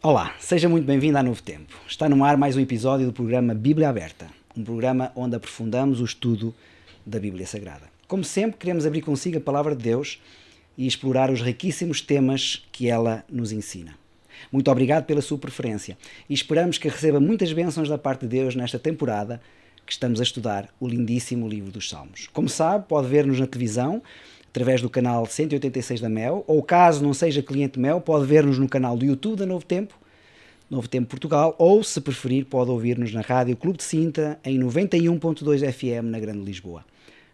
Olá, seja muito bem-vindo à Novo Tempo. Está no ar mais um episódio do programa Bíblia Aberta, um programa onde aprofundamos o estudo da Bíblia Sagrada. Como sempre, queremos abrir consigo a Palavra de Deus e explorar os riquíssimos temas que ela nos ensina. Muito obrigado pela sua preferência e esperamos que receba muitas bênçãos da parte de Deus nesta temporada que estamos a estudar o lindíssimo livro dos Salmos. Como sabe, pode ver-nos na televisão, através do canal 186 da Mel, ou caso não seja cliente Mel, pode ver-nos no canal do YouTube da Novo Tempo Portugal, ou se preferir pode ouvir-nos na Rádio Clube de Sintra em 91.2 FM na Grande Lisboa.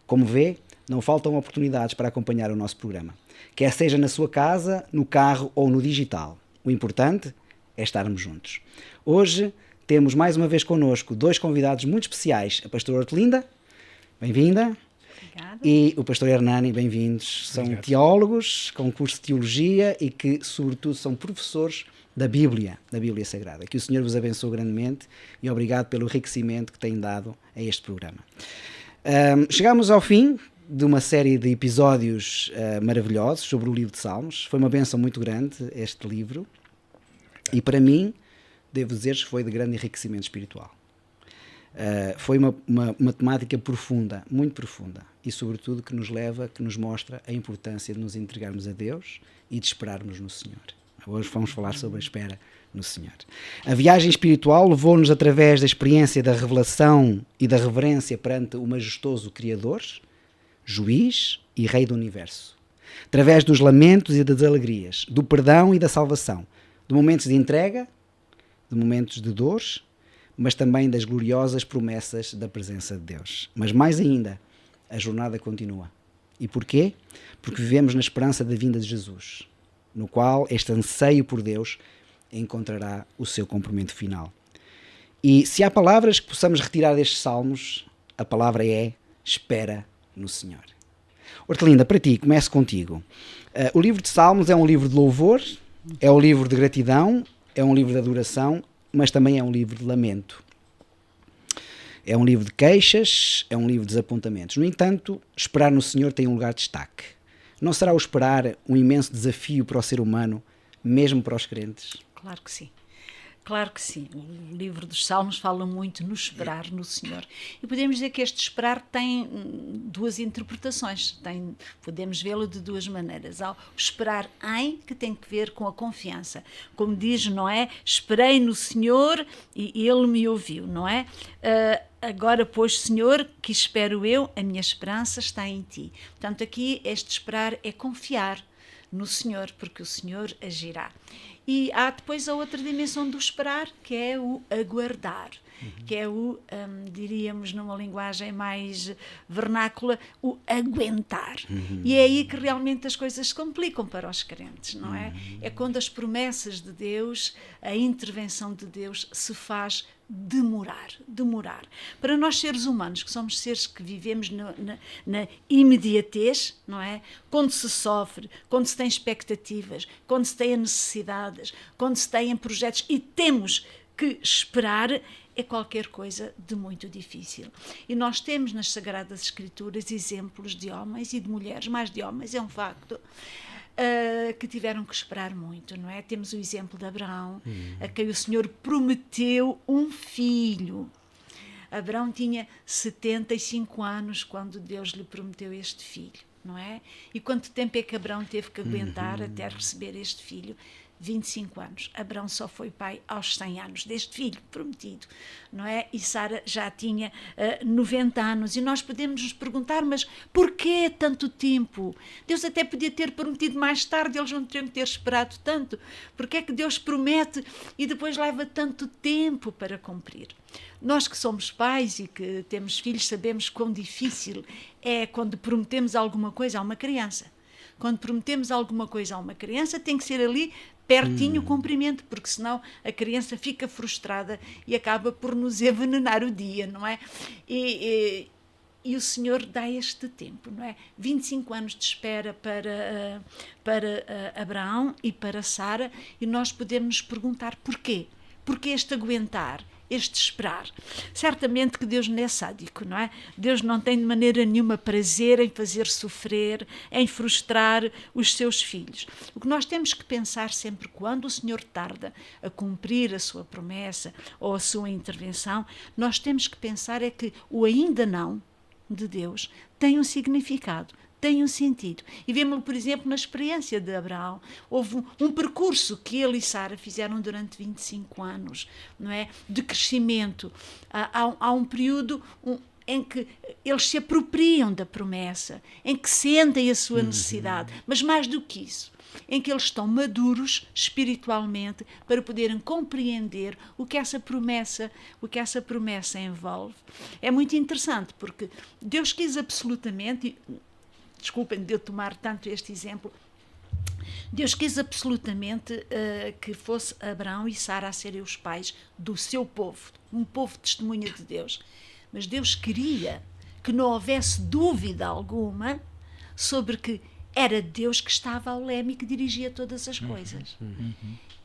Como vê, não faltam oportunidades para acompanhar o nosso programa, quer seja na sua casa, no carro ou no digital. O importante é estarmos juntos. Hoje temos mais uma vez connosco dois convidados muito especiais, a pastora Hortelinda, bem-vinda. Obrigada. E o pastor Hernani, bem-vindos. São teólogos com curso de teologia e que, sobretudo, são professores da Bíblia Sagrada. Que o Senhor vos abençoe grandemente e obrigado pelo enriquecimento que têm dado a este programa. Chegamos ao fim de uma série de episódios maravilhosos sobre o livro de Salmos. Foi uma bênção muito grande este livro e para mim, devo dizer, foi de grande enriquecimento espiritual. Foi uma temática profunda, muito profunda e sobretudo que nos mostra a importância de nos entregarmos a Deus e de esperarmos no Senhor. Hoje vamos falar sobre a espera no Senhor. A viagem espiritual levou-nos através da experiência da revelação e da reverência perante o majestoso Criador, Juiz e Rei do Universo. Através dos lamentos e das alegrias, do perdão e da salvação, de momentos de entrega, de momentos de dores, mas também das gloriosas promessas da presença de Deus. Mas mais ainda, a jornada continua. E porquê? Porque vivemos na esperança da vinda de Jesus, no qual este anseio por Deus encontrará o seu cumprimento final. E se há palavras que possamos retirar destes salmos, a palavra é espera no Senhor. Hortelinda, para ti, começo contigo. O livro de Salmos é um livro de louvor, é um livro de gratidão, é um livro de adoração, mas também é um livro de lamento. É um livro de queixas, é um livro de desapontamentos. No entanto, esperar no Senhor tem um lugar de destaque. Não será o esperar um imenso desafio para o ser humano, mesmo para os crentes? Claro que sim. Claro que sim. O livro dos Salmos fala muito no esperar no Senhor. E podemos dizer que este esperar tem duas interpretações. Podemos vê-lo de duas maneiras. Há o esperar em, que tem que ver com a confiança. Como diz, não é? Esperei no Senhor e Ele me ouviu, não é? Agora, pois, Senhor, que espero eu, a minha esperança está em Ti. Portanto, aqui este esperar é confiar no Senhor, porque o Senhor agirá. E há depois a outra dimensão do esperar, que é o aguardar, que é o, diríamos numa linguagem mais vernácula, o aguentar. E é aí que realmente as coisas se complicam para os crentes, não é? É quando as promessas de Deus, a intervenção de Deus se faz demorar. Para nós seres humanos, que somos seres que vivemos na imediatez, não é? Quando se sofre, quando se tem expectativas, quando se tem necessidades, quando se têm projetos e temos que esperar, é qualquer coisa de muito difícil. E nós temos nas Sagradas Escrituras exemplos de homens e de mulheres, mais de homens, é um facto, que tiveram que esperar muito, não é? Temos o exemplo de Abraão, a quem o Senhor prometeu um filho. Abraão tinha 75 anos quando Deus lhe prometeu este filho, não é? E quanto tempo é que Abraão teve que aguentar até receber este filho? 25 anos. Abraão só foi pai aos 100 anos deste filho prometido, não é? E Sara já tinha 90 anos. E nós podemos nos perguntar, mas porquê tanto tempo? Deus até podia ter prometido mais tarde, eles não teriam que ter esperado tanto. Porquê é que Deus promete e depois leva tanto tempo para cumprir? Nós que somos pais e que temos filhos sabemos quão difícil é quando prometemos alguma coisa a uma criança. Quando prometemos alguma coisa a uma criança, tem que ser ali pertinho o cumprimento, porque senão a criança fica frustrada e acaba por nos envenenar o dia, não é? E o Senhor dá este tempo, não é? 25 anos de espera para Abraão e para Sara, e nós podemos nos perguntar porquê? Porque este aguentar este esperar. Certamente que Deus não é sádico, não é? Deus não tem de maneira nenhuma prazer em fazer sofrer, em frustrar os seus filhos. O que nós temos que pensar sempre quando o Senhor tarda a cumprir a sua promessa ou a sua intervenção, nós temos que pensar é que o ainda não de Deus tem um significado, tem um sentido. E vemos-lo, por exemplo, na experiência de Abraão. Houve um percurso que ele e Sara fizeram durante 25 anos, não é? De crescimento. Há um período em que eles se apropriam da promessa, em que sentem a sua necessidade, mas mais do que isso, em que eles estão maduros espiritualmente para poderem compreender o que essa promessa envolve. É muito interessante porque Deus quis absolutamente, desculpem de eu tomar tanto este exemplo, Deus quis absolutamente que fosse Abraão e Sara a serem os pais do seu povo, um povo testemunha de Deus. Mas Deus queria que não houvesse dúvida alguma sobre que era Deus que estava ao leme e que dirigia todas as coisas.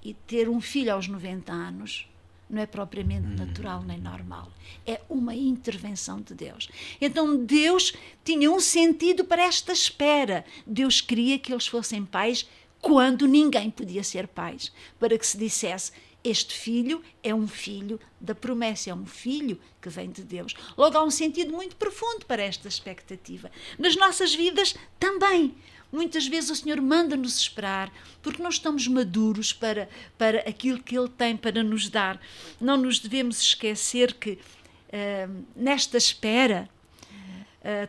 E ter um filho aos 90 anos não é propriamente natural nem normal. É uma intervenção de Deus. Então Deus tinha um sentido para esta espera. Deus queria que eles fossem pais quando ninguém podia ser pais, para que se dissesse: este filho é um filho da promessa, é um filho que vem de Deus. Logo, há um sentido muito profundo para esta expectativa. Nas nossas vidas também. Muitas vezes o Senhor manda-nos esperar porque não estamos maduros para aquilo que Ele tem para nos dar. Não nos devemos esquecer que nesta espera,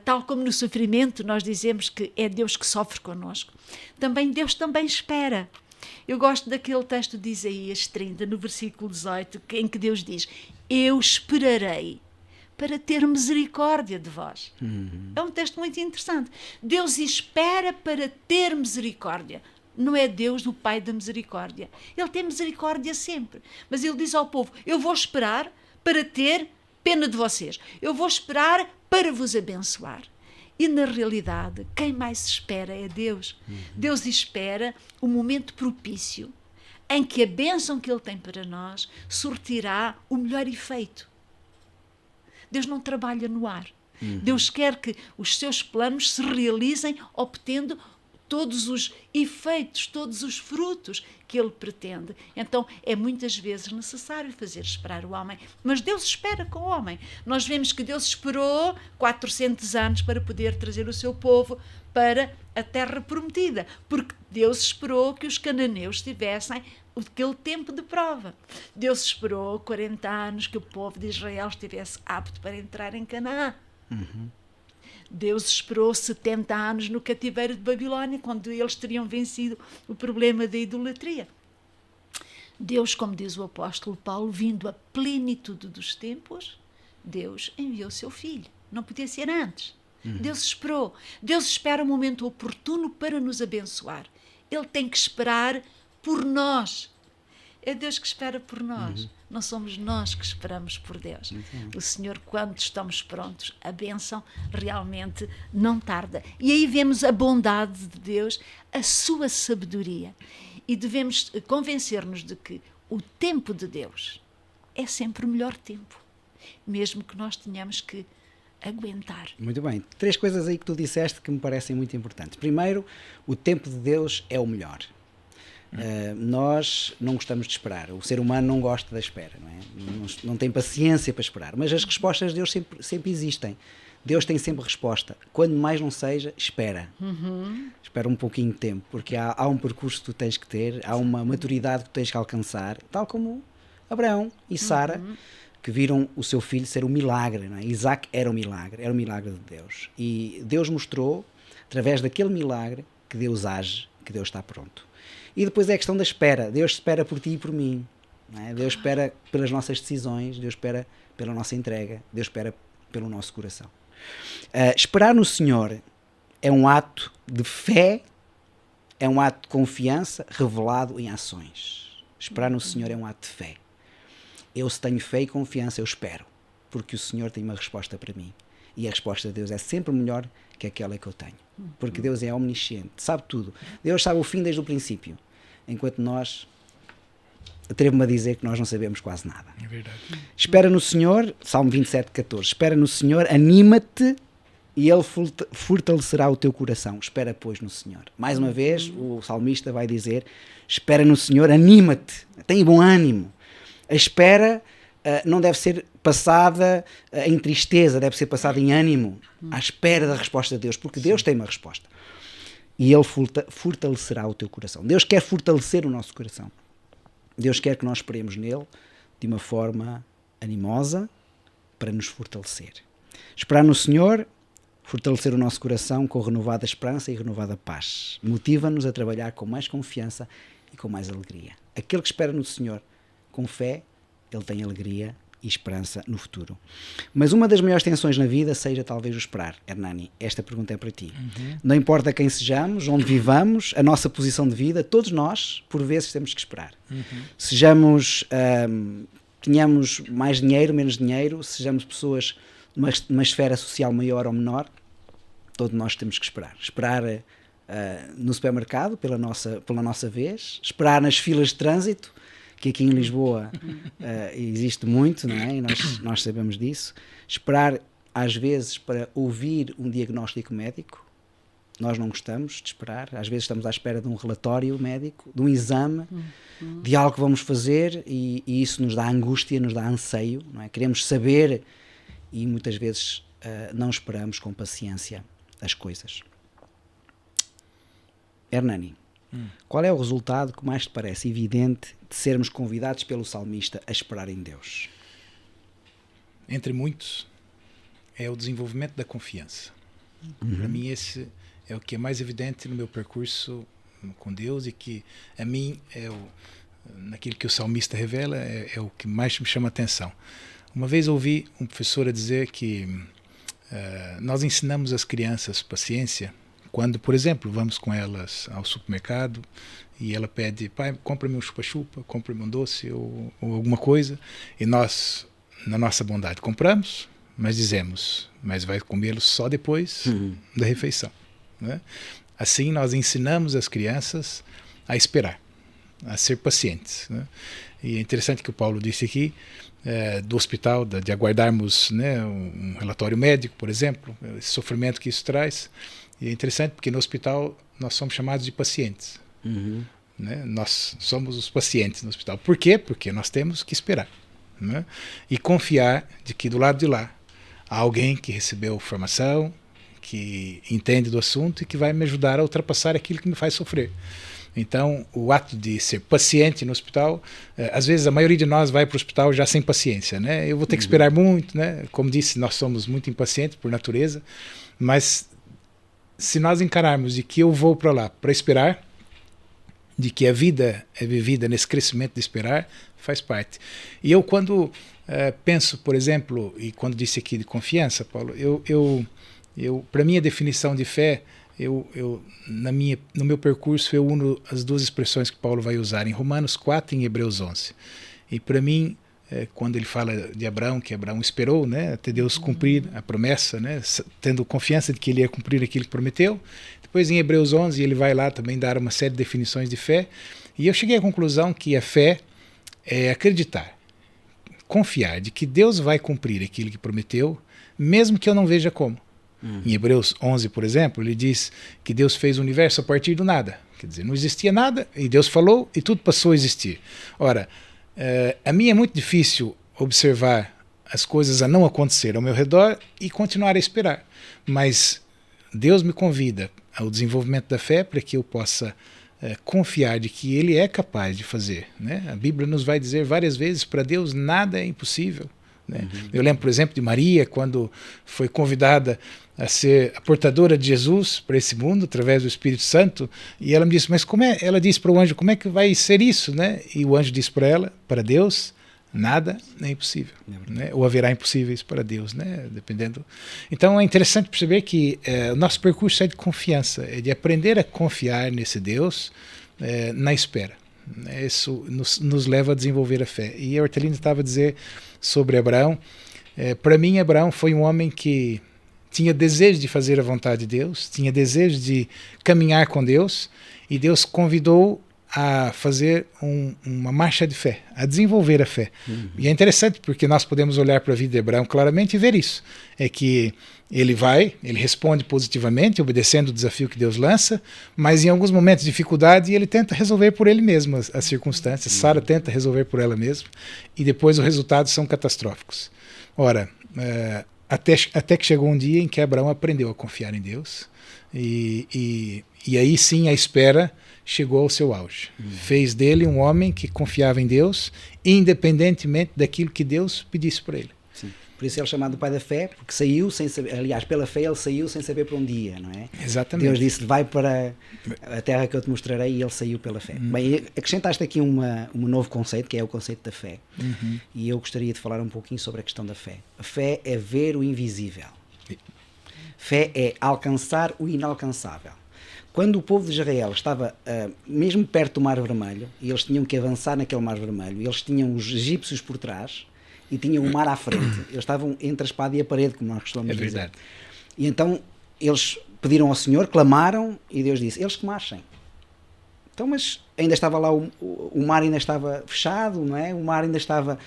tal como no sofrimento nós dizemos que é Deus que sofre connosco, também Deus também espera. Eu gosto daquele texto de Isaías 30, no versículo 18, em que Deus diz: eu esperarei para ter misericórdia de vós. É um texto muito interessante. Deus espera para ter misericórdia. Não é Deus o Pai da misericórdia. Ele tem misericórdia sempre. Mas Ele diz ao povo: eu vou esperar para ter pena de vocês. Eu vou esperar para vos abençoar. E, na realidade, quem mais espera é Deus. Deus espera o momento propício em que a bênção que Ele tem para nós surtirá o melhor efeito. Deus não trabalha no ar. Deus quer que os seus planos se realizem obtendo todos os efeitos, todos os frutos que Ele pretende. Então, é muitas vezes necessário fazer esperar o homem. Mas Deus espera com o homem. Nós vemos que Deus esperou 400 anos para poder trazer o seu povo para a terra prometida, porque Deus esperou que os cananeus tivessem aquele tempo de prova. Deus esperou 40 anos que o povo de Israel estivesse apto para entrar em Canaã. Deus esperou 70 anos no cativeiro de Babilónia, quando eles teriam vencido o problema da idolatria. Deus, como diz o apóstolo Paulo, vindo à plenitude dos tempos, Deus enviou o seu filho. Não podia ser antes. Deus esperou. Deus espera o momento oportuno para nos abençoar. Ele tem que esperar por nós. É Deus que espera por nós. Não somos nós que esperamos por Deus. O Senhor, quando estamos prontos, a bênção realmente não tarda. E aí vemos a bondade de Deus, a sua sabedoria. E devemos convencer-nos de que o tempo de Deus é sempre o melhor tempo, mesmo que nós tenhamos que aguentar. Muito bem. 3 coisas aí que tu disseste que me parecem muito importantes. Primeiro, o tempo de Deus é o melhor. Nós não gostamos de esperar. O ser humano não gosta da espera, não é? Não tem paciência para esperar. Mas as respostas de Deus sempre existem. Deus tem sempre resposta. Quando mais não seja, espera. Espera um pouquinho de tempo, porque há um percurso que tu tens que ter, há uma maturidade que tu tens que alcançar, tal como Abraão e Sara, que viram o seu filho ser um milagre, não é? Isaac era um milagre de Deus. E Deus mostrou, através daquele milagre, que Deus age, que Deus está pronto. E depois é a questão da espera. Deus espera por ti e por mim. Não é? Deus espera pelas nossas decisões, Deus espera pela nossa entrega, Deus espera pelo nosso coração. Esperar no Senhor é um ato de fé, é um ato de confiança revelado em ações. Esperar no Senhor é um ato de fé. Eu, se tenho fé e confiança, eu espero, porque o Senhor tem uma resposta para mim. E a resposta de Deus é sempre melhor que aquela que eu tenho. Porque Deus é omnisciente, sabe tudo. Deus sabe o fim desde o princípio. Enquanto nós atrevo-me a dizer que nós não sabemos quase nada. É verdade. Espera no Senhor, Salmo 27:14, espera no Senhor, anima-te e Ele fortalecerá o teu coração. Espera, pois, no Senhor. Mais uma vez, o salmista vai dizer, espera no Senhor, anima-te, tem bom ânimo. A espera não deve ser passada em tristeza, deve ser passada em ânimo, à espera da resposta de Deus, porque Deus tem uma resposta. E Ele fortalecerá o teu coração. Deus quer fortalecer o nosso coração. Deus quer que nós esperemos nele de uma forma animosa para nos fortalecer. Esperar no Senhor, fortalecer o nosso coração com renovada esperança e renovada paz. Motiva-nos a trabalhar com mais confiança e com mais alegria. Aquele que espera no Senhor com fé, ele tem alegria e esperança no futuro. Mas uma das maiores tensões na vida seja talvez o esperar. Hernani, esta pergunta é para ti. Não importa quem sejamos, onde vivamos, a nossa posição de vida, todos nós, por vezes, temos que esperar. Sejamos, tenhamos mais dinheiro, menos dinheiro, sejamos pessoas numa esfera social maior ou menor, todos nós temos que esperar. Esperar no supermercado, pela nossa vez, esperar nas filas de trânsito, que aqui em Lisboa existe muito, não é? E nós sabemos disso. Esperar, às vezes, para ouvir um diagnóstico médico. Nós não gostamos de esperar. Às vezes estamos à espera de um relatório médico, de um exame, de algo que vamos fazer e isso nos dá angústia, nos dá anseio, não é? Queremos saber e muitas vezes não esperamos com paciência as coisas. Hernani, qual é o resultado que mais te parece evidente de sermos convidados pelo salmista a esperar em Deus? Entre muitos, é o desenvolvimento da confiança. Para mim, esse é o que é mais evidente no meu percurso com Deus e que, a mim, naquilo que o salmista revela, é o que mais me chama a atenção. Uma vez ouvi um professor a dizer que nós ensinamos as crianças paciência quando, por exemplo, vamos com elas ao supermercado e ela pede, pai, compra-me um chupa-chupa, compra-me um doce ou alguma coisa, e nós, na nossa bondade, compramos, mas dizemos, mas vai comê-lo só depois da refeição. Né? Assim, nós ensinamos as crianças a esperar, a ser pacientes. Né? E é interessante que o Paulo disse aqui, do hospital, de aguardarmos, né, um relatório médico, por exemplo, esse sofrimento que isso traz. E é interessante porque no hospital nós somos chamados de pacientes. Né? Nós somos os pacientes no hospital. Por quê? Porque nós temos que esperar. Né? E confiar de que do lado de lá há alguém que recebeu formação, que entende do assunto e que vai me ajudar a ultrapassar aquilo que me faz sofrer. Então, o ato de ser paciente no hospital, às vezes a maioria de nós vai para o hospital já sem paciência, né? Eu vou ter que esperar muito, né? Como disse, nós somos muito impacientes por natureza, mas se nós encararmos de que eu vou para lá para esperar, de que a vida é vivida nesse crescimento de esperar, faz parte. E eu quando penso, por exemplo, e quando disse aqui de confiança, Paulo, para mim a definição de fé, no meu percurso eu uno as duas expressões que Paulo vai usar em Romanos 4 e em Hebreus 11. E para mim, quando ele fala de Abraão, que Abraão esperou, né, até Deus cumprir a promessa, né, tendo confiança de que ele ia cumprir aquilo que prometeu. Depois em Hebreus 11 ele vai lá também dar uma série de definições de fé. E eu cheguei à conclusão que a fé é acreditar, confiar de que Deus vai cumprir aquilo que prometeu, mesmo que eu não veja como. Em Hebreus 11, por exemplo, ele diz que Deus fez o universo a partir do nada. Quer dizer, não existia nada e Deus falou e tudo passou a existir. Ora, a mim é muito difícil observar as coisas a não acontecer ao meu redor e continuar a esperar. Mas Deus me convida ao desenvolvimento da fé para que eu possa confiar de que Ele é capaz de fazer. Né? A Bíblia nos vai dizer várias vezes, para Deus nada é impossível. Né? Eu lembro, por exemplo, de Maria, quando foi convidada a ser a portadora de Jesus para esse mundo, através do Espírito Santo, e ela me disse, mas ela disse para o anjo, como é que vai ser isso? Né? E o anjo disse para ela, para Deus, nada é impossível. Né? Ou haverá impossíveis para Deus, né? Dependendo. Então é interessante perceber que o nosso percurso é de confiança, é de aprender a confiar nesse Deus na espera. Isso nos leva a desenvolver a fé. E a Hortelina estava a dizer sobre Abraão. Para mim, Abraão foi um homem que tinha desejo de fazer a vontade de Deus, tinha desejo de caminhar com Deus, e Deus convidou a fazer uma marcha de fé, a desenvolver a fé. E é interessante porque nós podemos olhar para a vida de Abraão claramente e ver isso. É que ele responde positivamente, obedecendo o desafio que Deus lança, mas em alguns momentos de dificuldade ele tenta resolver por ele mesmo as circunstâncias. Sara tenta resolver por ela mesma e depois os resultados são catastróficos. Ora, até que chegou um dia em que Abraão aprendeu a confiar em Deus e aí sim a espera chegou ao seu auge. Fez dele um homem que confiava em Deus, independentemente daquilo que Deus pedisse para ele. Sim. Por isso ele é chamado pai da fé, porque saiu sem saber, aliás, pela fé ele saiu sem saber para onde ia, não é? Exatamente. Deus disse, vai para a terra que eu te mostrarei, e ele saiu pela fé. Bem, acrescentaste aqui um novo conceito, que é o conceito da fé. E eu gostaria de falar um pouquinho sobre a questão da fé. A fé é ver o invisível. Fé é alcançar o inalcançável. Quando o povo de Israel estava mesmo perto do Mar Vermelho, e eles tinham que avançar naquele Mar Vermelho, e eles tinham os egípcios por trás, e tinham o mar à frente. Eles estavam entre a espada e a parede, como nós costumamos dizer. Verdade. E então eles pediram ao Senhor, clamaram, e Deus disse, eles que marchem. Então, mas ainda estava lá, o mar ainda estava fechado, não é? O mar ainda estava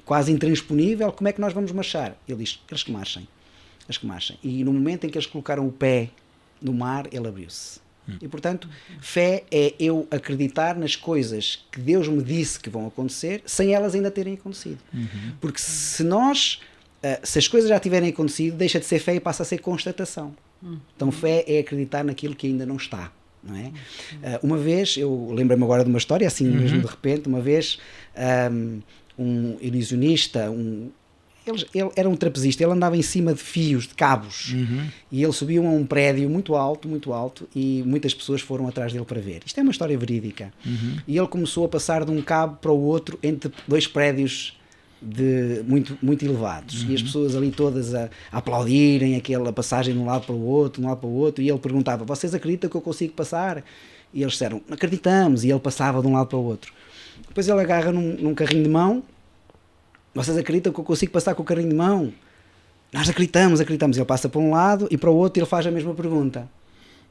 quase intransponível, como é que nós vamos marchar? Ele diz, eles que marchem. Eles que marchem. E no momento em que eles colocaram o pé no mar, ele abriu-se. E portanto, fé é eu acreditar nas coisas que Deus me disse que vão acontecer, sem elas ainda terem acontecido. Porque se as coisas já tiverem acontecido, deixa de ser fé e passa a ser constatação. Então fé é acreditar naquilo que ainda não está, não é? Uma vez, eu lembro-me agora de uma história, assim mesmo de repente, uma vez um ilusionista, ele era um trapezista, ele andava em cima de fios, de cabos, e ele subiu a um prédio muito alto, e muitas pessoas foram atrás dele para ver. Isto é uma história verídica. E ele começou a passar de um cabo para o outro entre dois prédios muito, muito elevados, e as pessoas ali todas a aplaudirem aquela passagem de um lado para o outro, e ele perguntava, vocês acreditam que eu consigo passar? E eles disseram, acreditamos, e ele passava de um lado para o outro. Depois ele agarra num carrinho de mão, vocês acreditam que eu consigo passar com o carrinho de mão? Nós acreditamos. Ele passa para um lado e para o outro ele faz a mesma pergunta.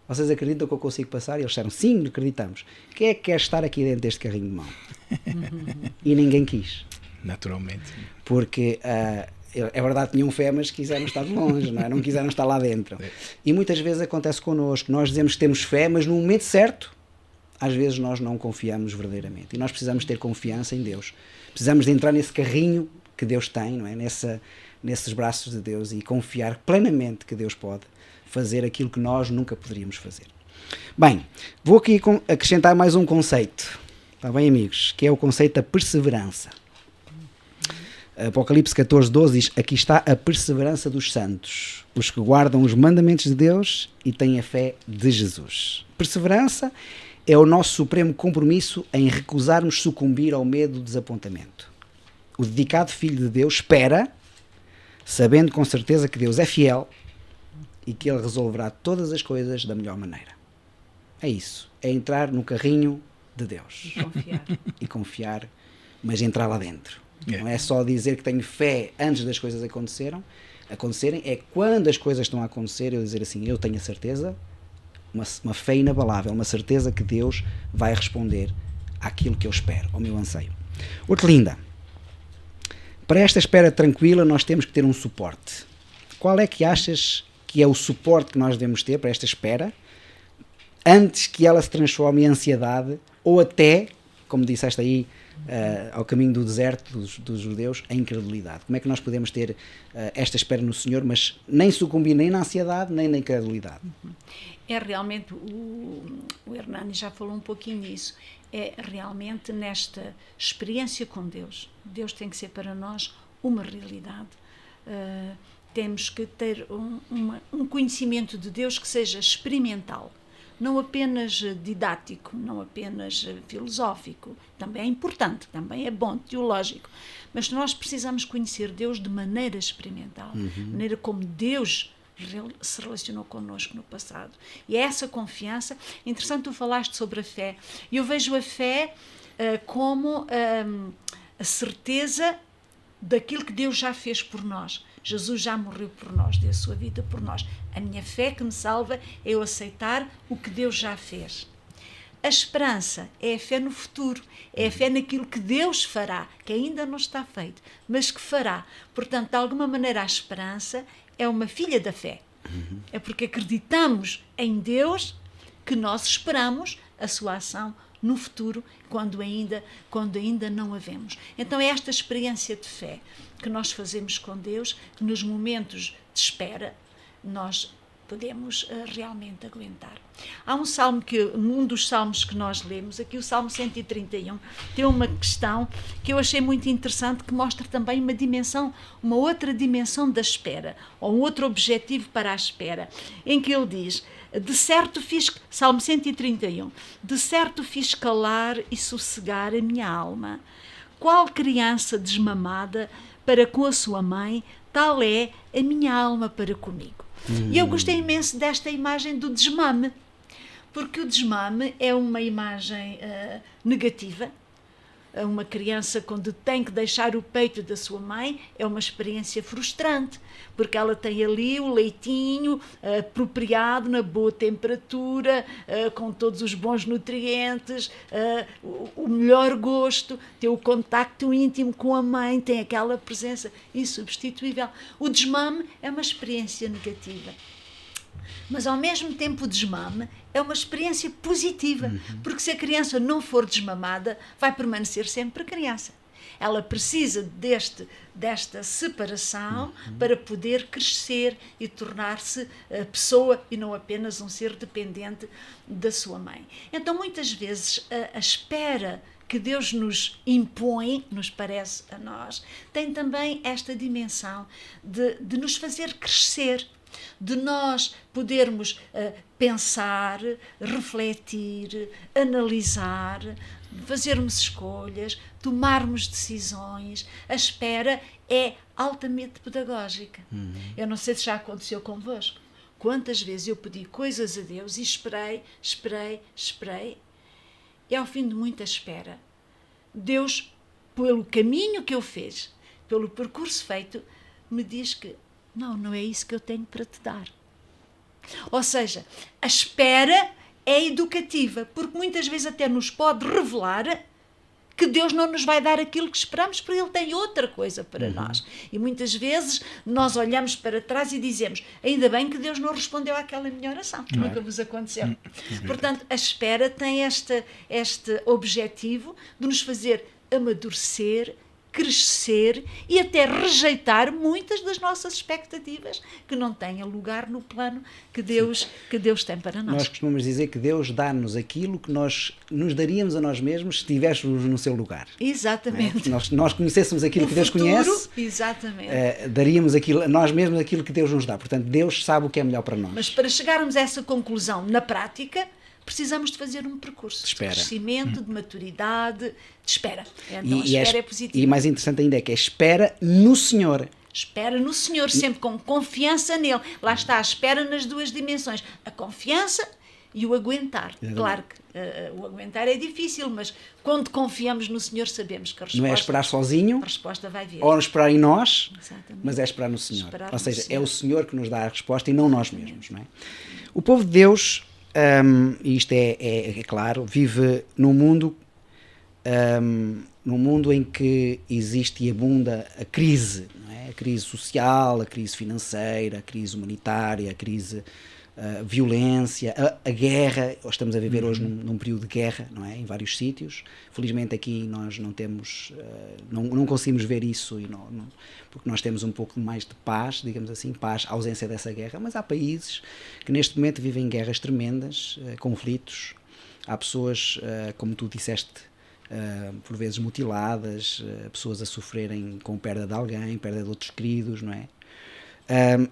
Vocês acreditam que eu consigo passar? E eles disseram, sim, acreditamos. Quem é que quer estar aqui dentro deste carrinho de mão? E ninguém quis. Naturalmente. Porque é verdade, tinham fé, mas quiseram estar de longe, não é? Não quiseram estar lá dentro. E muitas vezes acontece connosco. Nós dizemos que temos fé, mas no momento certo, às vezes nós não confiamos verdadeiramente. E nós precisamos ter confiança em Deus. Precisamos de entrar nesse carrinho que Deus tem, não é? Nesses braços de Deus, e confiar plenamente que Deus pode fazer aquilo que nós nunca poderíamos fazer. Bem, vou aqui acrescentar mais um conceito, está bem, amigos? Que é o conceito da perseverança. Apocalipse 14:12 diz, aqui está a perseverança dos santos, os que guardam os mandamentos de Deus e têm a fé de Jesus. Perseverança é o nosso supremo compromisso em recusarmos sucumbir ao medo do desapontamento. O dedicado Filho de Deus espera, sabendo com certeza que Deus é fiel e que Ele resolverá todas as coisas da melhor maneira. É isso. É entrar no carrinho de Deus. E confiar, mas entrar lá dentro. Não é só dizer que tenho fé antes das coisas acontecerem, é quando as coisas estão a acontecer, eu dizer assim, eu tenho a certeza, uma fé inabalável, uma certeza que Deus vai responder àquilo que eu espero, ao meu anseio. Ortelinda, para esta espera tranquila nós temos que ter um suporte. Qual é que achas que é o suporte que nós devemos ter para esta espera, antes que ela se transforme em ansiedade, ou até, como disseste aí, ao caminho do deserto dos judeus, a incredulidade? Como é que nós podemos ter esta espera no Senhor, mas nem sucumbir nem na ansiedade, nem na incredulidade? É realmente, o Hernani já falou um pouquinho nisso, é realmente nesta experiência com Deus. Deus tem que ser para nós uma realidade. Temos que ter um conhecimento de Deus que seja experimental, não apenas didático, não apenas filosófico, também é importante, também é bom, teológico, mas nós precisamos conhecer Deus de maneira experimental, maneira como Deus se relacionou connosco no passado. E é essa confiança. Interessante, tu falaste sobre a fé. Eu vejo a fé como a certeza daquilo que Deus já fez por nós. Jesus já morreu por nós, deu a sua vida por nós. A minha fé que me salva é eu aceitar o que Deus já fez. A esperança é a fé no futuro, é a fé naquilo que Deus fará, que ainda não está feito, mas que fará. Portanto, de alguma maneira, a esperança é uma filha da fé. É porque acreditamos em Deus que nós esperamos a sua ação no futuro, quando ainda não a vemos. Então é esta experiência de fé que nós fazemos com Deus, que nos momentos de espera nós podemos realmente aguentar. Há um salmo um dos salmos que nós lemos, aqui o Salmo 131, tem uma questão que eu achei muito interessante, que mostra também uma outra dimensão da espera, ou um outro objetivo para a espera, em que ele diz: de certo fiz, Salmo 131, de certo fiz calar e sossegar a minha alma. Qual criança desmamada para com a sua mãe, tal é a minha alma para comigo. E eu gostei imenso desta imagem do desmame, porque o desmame é uma imagem negativa. Uma criança, quando tem que deixar o peito da sua mãe, é uma experiência frustrante, porque ela tem ali o leitinho apropriado, na boa temperatura, com todos os bons nutrientes, o melhor gosto, tem o contacto íntimo com a mãe, tem aquela presença insubstituível. O desmame é uma experiência negativa. Mas, ao mesmo tempo, o desmame é uma experiência positiva, porque se a criança não for desmamada, vai permanecer sempre criança. Ela precisa desta separação para poder crescer e tornar-se pessoa e não apenas um ser dependente da sua mãe. Então, muitas vezes, a espera que Deus nos impõe, nos parece a nós, tem também esta dimensão de nos fazer crescer, de nós podermos pensar, refletir, analisar, fazermos escolhas, tomarmos decisões. A espera é altamente pedagógica. Eu não sei se já aconteceu convosco. Quantas vezes eu pedi coisas a Deus e esperei, e ao fim de muita espera, Deus, pelo caminho que eu fiz, pelo percurso feito, me diz que não é isso que eu tenho para te dar. Ou seja, a espera é educativa, porque muitas vezes até nos pode revelar que Deus não nos vai dar aquilo que esperamos, porque Ele tem outra coisa para nós. E muitas vezes nós olhamos para trás e dizemos: ainda bem que Deus não respondeu àquela minha oração, que nunca vos aconteceu. Portanto, a espera tem este objetivo de nos fazer amadurecer, crescer e até rejeitar muitas das nossas expectativas que não têm lugar no plano que Deus tem para nós. Nós costumamos dizer que Deus dá-nos aquilo que nós nos daríamos a nós mesmos se estivéssemos no seu lugar. Exatamente. Não é? Nós conhecêssemos aquilo que Deus conhece, daríamos a nós mesmos aquilo que Deus nos dá. Portanto, Deus sabe o que é melhor para nós. Mas para chegarmos a essa conclusão na prática, precisamos de fazer um percurso de crescimento, de maturidade, de espera. Então a espera é positiva. E mais interessante ainda é que é espera no Senhor. Espera no Senhor, sempre com confiança nele. Lá está a espera nas duas dimensões. A confiança e o aguentar. Exatamente. Claro que o aguentar é difícil, mas quando confiamos no Senhor sabemos que a resposta... Não é esperar sozinho, a resposta vai vir. Ou esperar em nós, exatamente, mas é esperar no Senhor. Esperar ou seja, no Senhor. É o Senhor que nos dá a resposta e não nós mesmos. Não é? O povo de Deus... e isto é claro, vive num mundo em que existe e abunda a crise, não é? A crise social, a crise financeira, a crise humanitária, a crise violência, a guerra. Estamos a viver hoje num período de guerra, não é? Em vários sítios. Felizmente aqui nós não temos, não conseguimos ver isso, porque nós temos um pouco mais de paz, digamos assim, paz, ausência dessa guerra, mas há países que neste momento vivem guerras tremendas, conflitos. Há pessoas, como tu disseste, por vezes mutiladas, pessoas a sofrerem com perda de alguém, perda de outros queridos, não é?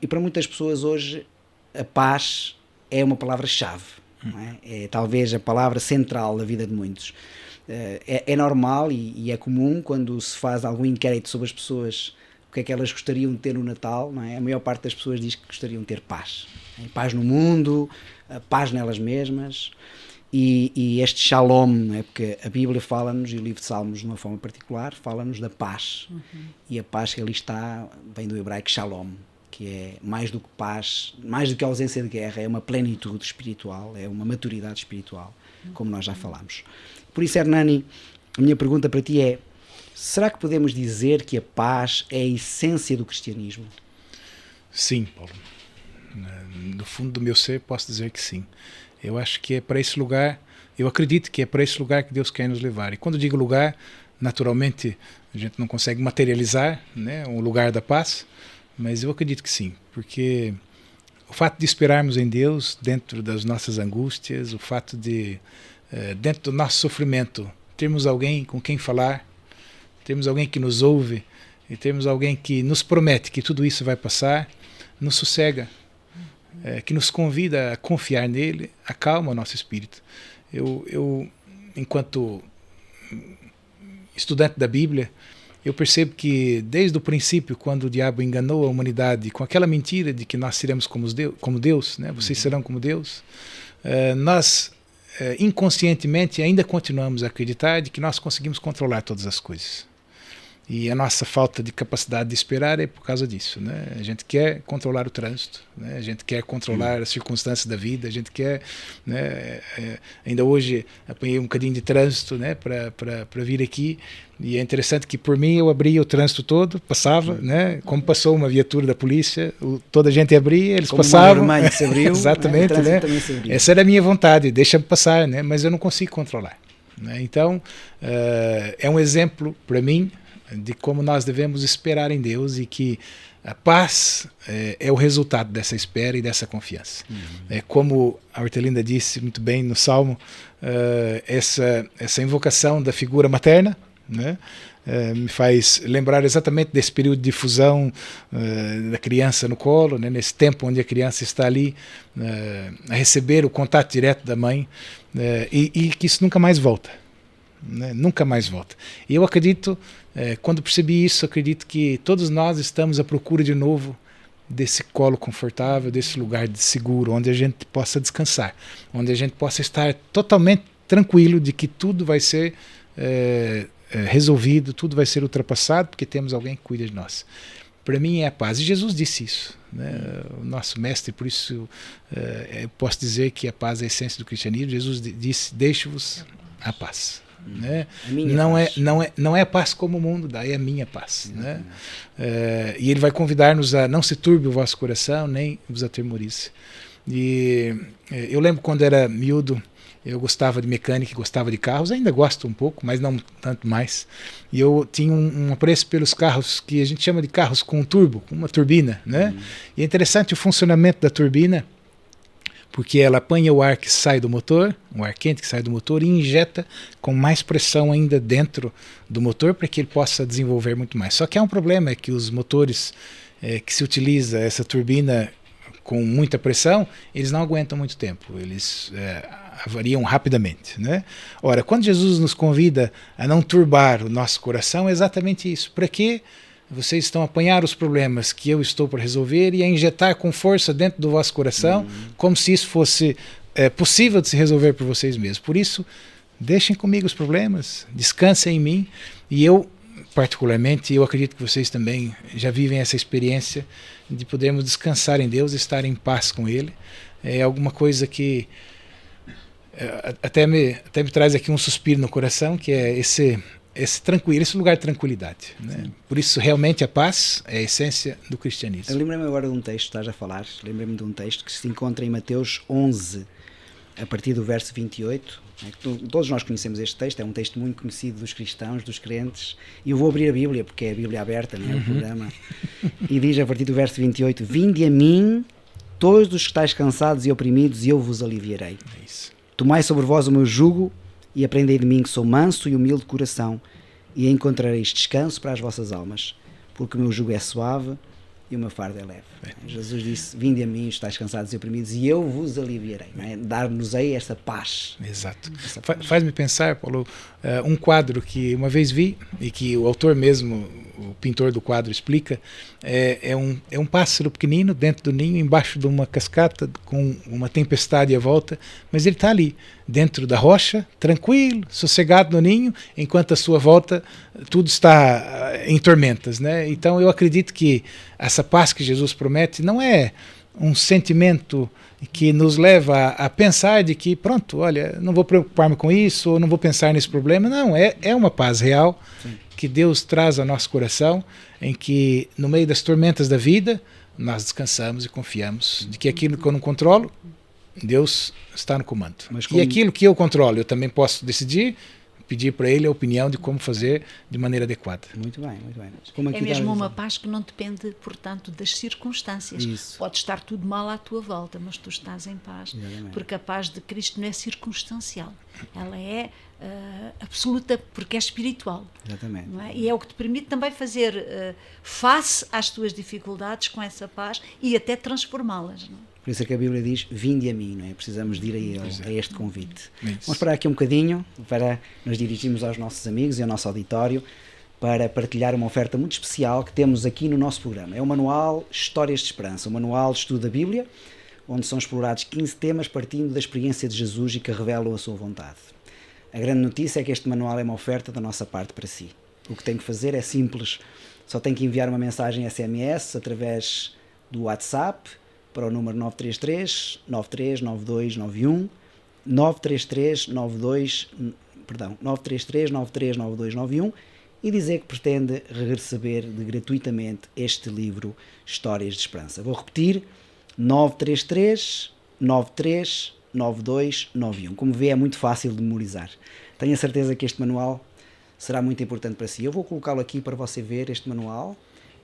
E para muitas pessoas hoje a paz é uma palavra-chave, não é? É talvez a palavra central da vida de muitos. É normal e é comum quando se faz algum inquérito sobre as pessoas, o que é que elas gostariam de ter no Natal, não é? A maior parte das pessoas diz que gostariam de ter paz. Paz no mundo, paz nelas mesmas. E este shalom, não é? Porque a Bíblia fala-nos, e o livro de Salmos de uma forma particular, fala-nos da paz. E a paz que ali está vem do hebraico shalom, que é mais do que paz, mais do que a ausência de guerra, é uma plenitude espiritual, é uma maturidade espiritual, como nós já falámos. Por isso, Hernani, a minha pergunta para ti é: será que podemos dizer que a paz é a essência do cristianismo? Sim, Paulo. No fundo do meu ser, posso dizer que sim. Eu acho que é para esse lugar, eu acredito que é para esse lugar que Deus quer nos levar. E quando digo lugar, naturalmente a gente não consegue materializar, né, um lugar da paz, mas eu acredito que sim, porque o fato de esperarmos em Deus dentro das nossas angústias, o fato de, dentro do nosso sofrimento, termos alguém com quem falar, termos alguém que nos ouve e termos alguém que nos promete que tudo isso vai passar, nos sossega, que nos convida a confiar nele, acalma o nosso espírito. Eu enquanto estudante da Bíblia, eu percebo que desde o princípio, quando o diabo enganou a humanidade com aquela mentira de que nós seremos como Deus, né? Vocês serão como Deus, nós inconscientemente ainda continuamos a acreditar de que nós conseguimos controlar todas as coisas. E a nossa falta de capacidade de esperar é por causa disso, né? A gente quer controlar o trânsito, né? A gente quer controlar as circunstâncias da vida, a gente quer, né? Ainda hoje apanhei um bocadinho de trânsito, né? Para vir aqui, e é interessante que por mim eu abria o trânsito todo, passava, né? Como passou uma viatura da polícia, toda a gente abria, eles como passavam. Como se abriu, exatamente, né? Essa era a minha vontade, deixa-me passar, né? Mas eu não consigo controlar, né? Então, é um exemplo para mim de como nós devemos esperar em Deus e que a paz é o resultado dessa espera e dessa confiança. Como a Hortelinda disse muito bem no Salmo, essa invocação da figura materna, né, me faz lembrar exatamente desse período de fusão da criança no colo, né, nesse tempo onde a criança está ali a receber o contato direto da mãe, e que isso nunca mais volta. Né, nunca mais volta. E eu acredito, quando percebi isso, acredito que todos nós estamos à procura de novo desse colo confortável, desse lugar de seguro, onde a gente possa descansar, onde a gente possa estar totalmente tranquilo de que tudo vai ser resolvido, tudo vai ser ultrapassado, porque temos alguém que cuida de nós. Para mim é a paz. E Jesus disse isso, né? O nosso mestre, por isso eu posso dizer que a paz é a essência do cristianismo. Jesus disse: deixo-vos a paz. Né? Não é a paz como o mundo dá, é a minha paz, né? E ele vai convidar-nos a não se turbe o vosso coração, nem vos atemorize. E eu lembro quando era miúdo, eu gostava de mecânica, gostava de carros, ainda gosto um pouco, mas não tanto mais. E eu tinha um apreço pelos carros que a gente chama de carros com turbo, com uma turbina, né? E é interessante o funcionamento da turbina, porque ela apanha o ar que sai do motor, o ar quente que sai do motor, e injeta com mais pressão ainda dentro do motor para que ele possa desenvolver muito mais. Só que há um problema, é que os motores que se utiliza essa turbina com muita pressão, eles não aguentam muito tempo, eles avariam rapidamente, né? Ora, quando Jesus nos convida a não turbar o nosso coração, é exatamente isso. Para quê? Vocês estão a apanhar os problemas que eu estou para resolver e a injetar com força dentro do vosso coração, como se isso fosse possível de se resolver por vocês mesmos. Por isso, deixem comigo os problemas, descansem em mim. E eu, particularmente, eu acredito que vocês também já vivem essa experiência de podermos descansar em Deus e estar em paz com Ele. É alguma coisa que até me traz aqui um suspiro no coração, que é esse lugar de tranquilidade, né? Por isso realmente a paz é a essência do cristianismo. Eu lembrei-me agora de um texto, estás a falar, lembrei-me de um texto que se encontra em Mateus 11, a partir do verso 28, né? Todos nós conhecemos este texto, é um texto muito conhecido dos cristãos, dos crentes, e eu vou abrir a Bíblia, porque é a Bíblia aberta, né? O programa, e diz a partir do verso 28, vinde a mim todos os que estáis cansados e oprimidos, e eu vos aliviarei. É isso. Tomai sobre vós o meu jugo e aprendei de mim, que sou manso e humilde de coração, e encontrareis descanso para as vossas almas, porque o meu jugo é suave e o meu fardo é leve. Jesus disse: vinde a mim, estáis cansados e oprimidos, e eu vos aliviarei. Dar-nos-ei essa paz. Exato. Faz-me pensar, Paulo, um quadro que uma vez vi, e que o autor mesmo o pintor do quadro explica, é um pássaro pequenino dentro do ninho, embaixo de uma cascata, com uma tempestade à volta, mas ele está ali, dentro da rocha, tranquilo, sossegado no ninho, enquanto à sua volta tudo está em tormentas, né? Então eu acredito que essa paz que Jesus promete não é um sentimento que nos leva a pensar de que, pronto, olha, não vou preocupar-me com isso, ou não vou pensar nesse problema. Não, é uma paz real. Sim. Que Deus traz ao nosso coração, em que no meio das tormentas da vida, nós descansamos e confiamos de que aquilo que eu não controlo, Deus está no comando. E aquilo que eu controlo, eu também posso decidir, pedir para Ele a opinião de como fazer de maneira adequada. Muito bem, muito bem. Como é mesmo uma paz que não depende, portanto, das circunstâncias. Isso. Pode estar tudo mal à tua volta, mas tu estás em paz. Exatamente. Porque a paz de Cristo não é circunstancial. Ela é absoluta, porque é espiritual. Exatamente. Não é? E é o que te permite também fazer face às tuas dificuldades com essa paz e até transformá-las. Não é? Por isso é que a Bíblia diz, vinde a mim, não é? Precisamos de ir a Ele, a este convite. Isso. Vamos parar aqui um bocadinho para nos dirigirmos aos nossos amigos e ao nosso auditório para partilhar uma oferta muito especial que temos aqui no nosso programa. É o manual Histórias de Esperança, um manual de estudo da Bíblia, onde são explorados 15 temas partindo da experiência de Jesus e que revelam a sua vontade. A grande notícia é que este manual é uma oferta da nossa parte para si. O que tem que fazer é simples, só tem que enviar uma mensagem SMS através do WhatsApp para o número 933-939291, 933-939291 e dizer que pretende receber gratuitamente este livro Histórias de Esperança. Vou repetir, 933-939291. Como vê, é muito fácil de memorizar. Tenho a certeza que este manual será muito importante para si. Eu vou colocá-lo aqui para você ver este manual.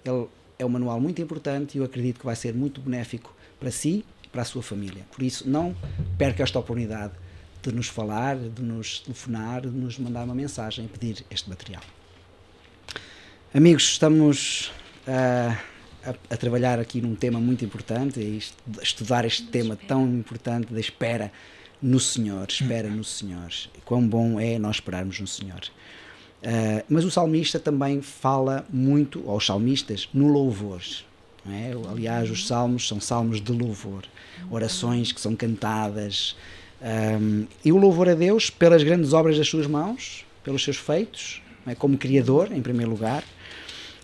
Ele é um manual muito importante e eu acredito que vai ser muito benéfico para si e para a sua família. Por isso, não perca esta oportunidade de nos falar, de nos telefonar, de nos mandar uma mensagem e pedir este material. Amigos, estamos a trabalhar aqui num tema muito importante, estudar este tema tão importante da espera no Senhor. Espera no Senhor. Quão bom é nós esperarmos no Senhor. Mas o salmista também fala muito, ou os salmistas, no louvor. Não é? Aliás, os salmos são salmos de louvor, orações que são cantadas. E o louvor a Deus pelas grandes obras das suas mãos, pelos seus feitos, não é? Como Criador, em primeiro lugar,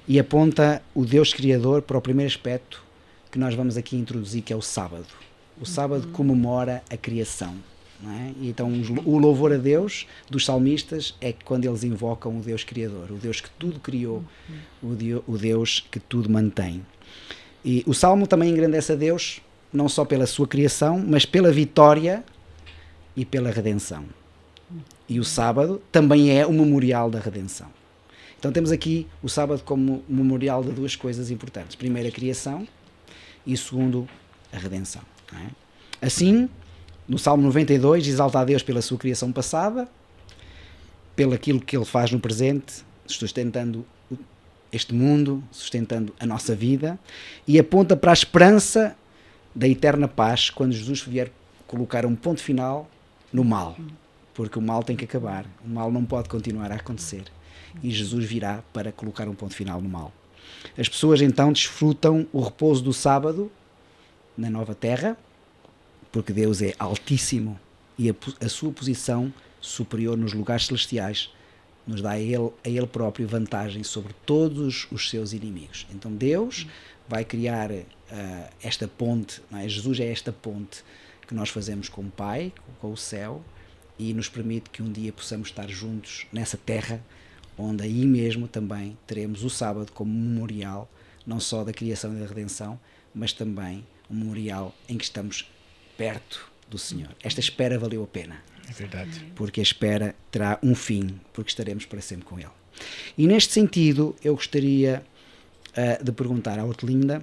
e aponta o Deus Criador para o primeiro aspecto que nós vamos aqui introduzir, que é o sábado. O sábado comemora a criação. Não é? Então o louvor a Deus dos salmistas é quando eles invocam o Deus Criador, o Deus que tudo criou, o Deus que tudo mantém. E o Salmo também engrandece a Deus não só pela sua criação, mas pela vitória e pela redenção. E o sábado também é o memorial da redenção. Então temos aqui o sábado como memorial de duas coisas importantes. Primeiro, a criação e segundo, a redenção. Não é? Assim, no Salmo 92, exalta a Deus pela sua criação passada, pelo aquilo que Ele faz no presente, sustentando este mundo, sustentando a nossa vida, e aponta para a esperança da eterna paz quando Jesus vier colocar um ponto final no mal, porque o mal tem que acabar, o mal não pode continuar a acontecer, e Jesus virá para colocar um ponto final no mal. As pessoas então desfrutam o repouso do sábado na nova terra, porque Deus é altíssimo e a sua posição superior nos lugares celestiais nos dá a Ele próprio vantagem sobre todos os seus inimigos. Então Deus vai criar esta ponte, não é? Jesus é esta ponte que nós fazemos com o Pai, com o céu, e nos permite que um dia possamos estar juntos nessa terra, onde aí mesmo também teremos o sábado como memorial, não só da criação e da redenção, mas também um memorial em que estamos perto do Senhor. Esta espera valeu a pena. É verdade. Porque a espera terá um fim, porque estaremos para sempre com Ele. E neste sentido, eu gostaria de perguntar à Hortelinda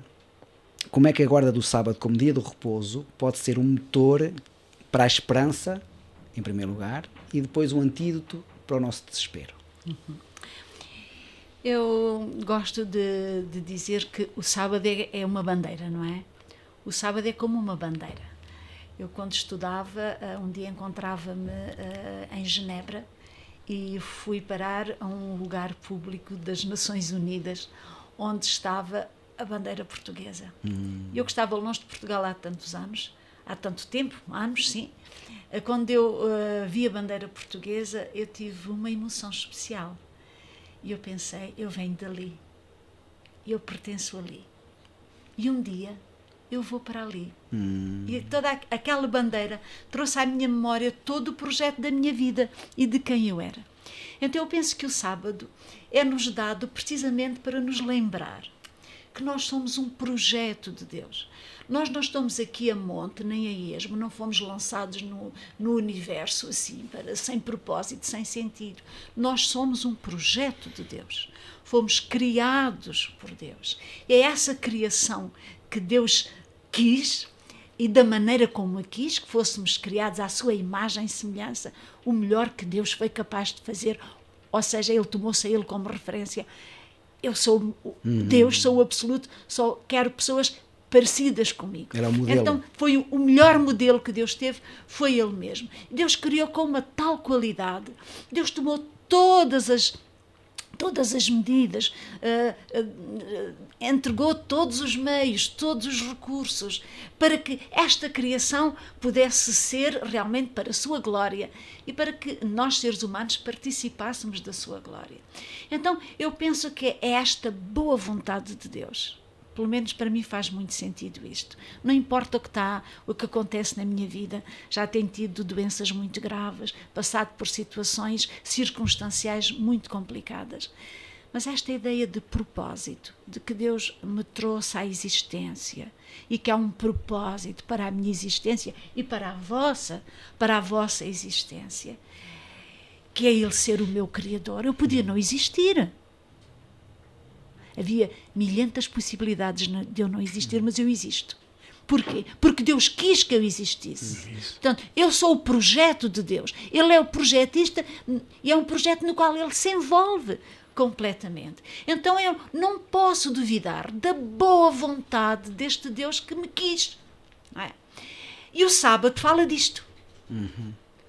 como é que a guarda do sábado como dia do repouso pode ser um motor para a esperança, em primeiro lugar, e depois um antídoto para o nosso desespero. Eu gosto de dizer que o sábado é uma bandeira, não é? O sábado é como uma bandeira. Eu, quando estudava, um dia encontrava-me em Genebra e fui parar a um lugar público das Nações Unidas, onde estava a bandeira portuguesa. Eu que estava longe de Portugal há tantos anos, há tanto tempo, anos, sim. Quando eu vi a bandeira portuguesa, eu tive uma emoção especial. E eu pensei, eu venho dali, eu pertenço ali. E um dia eu vou para ali. E toda aquela bandeira trouxe à minha memória todo o projeto da minha vida e de quem eu era. Então eu penso que o sábado é-nos dado precisamente para nos lembrar que nós somos um projeto de Deus. Nós não estamos aqui a monte, nem a esmo, não fomos lançados no universo assim, sem propósito, sem sentido. Nós somos um projeto de Deus. Fomos criados por Deus. É essa criação que Deus quis e da maneira como a quis, que fôssemos criados à sua imagem e semelhança, o melhor que Deus foi capaz de fazer. Ou seja, Ele tomou-se a Ele como referência. Eu sou Deus, sou o absoluto, só quero pessoas parecidas comigo. Era o modelo. Então foi o melhor modelo que Deus teve, foi Ele mesmo. Deus criou com uma tal qualidade, Deus tomou todas as medidas, entregou todos os meios, todos os recursos, para que esta criação pudesse ser realmente para a sua glória e para que nós, seres humanos, participássemos da sua glória. Então, eu penso que é esta boa vontade de Deus. Pelo menos para mim faz muito sentido isto. Não importa o que acontece na minha vida, já tenho tido doenças muito graves, passado por situações circunstanciais muito complicadas. Mas esta ideia de propósito, de que Deus me trouxe à existência e que há um propósito para a minha existência e para a vossa existência, que é Ele ser o meu Criador. Eu podia não existir. Havia milhentas possibilidades de eu não existir, mas eu existo. Porquê? Porque Deus quis que eu existisse. Portanto, eu sou o projeto de Deus. Ele é o projetista e é um projeto no qual Ele se envolve completamente. Então eu não posso duvidar da boa vontade deste Deus que me quis. Não é? E o sábado fala disto.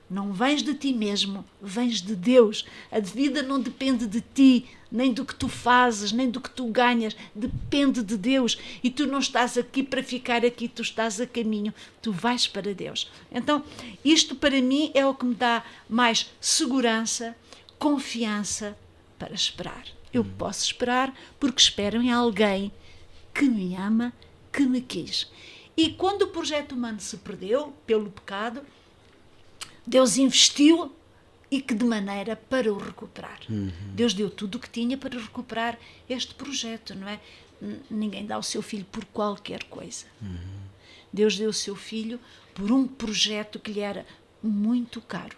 Não vens de ti mesmo, vens de Deus. A vida não depende de ti, nem do que tu fazes, nem do que tu ganhas. Depende de Deus. E tu não estás aqui para ficar aqui, tu estás a caminho. Tu vais para Deus. Então, isto para mim é o que me dá mais segurança, confiança para esperar. Eu posso esperar porque espero em alguém que me ama, que me quis. E quando o projeto humano se perdeu pelo pecado, Deus investiu e que de maneira para o recuperar. Deus deu tudo o que tinha para recuperar este projeto, não é? Ninguém dá o seu filho por qualquer coisa. Deus deu o seu filho por um projeto que lhe era muito caro.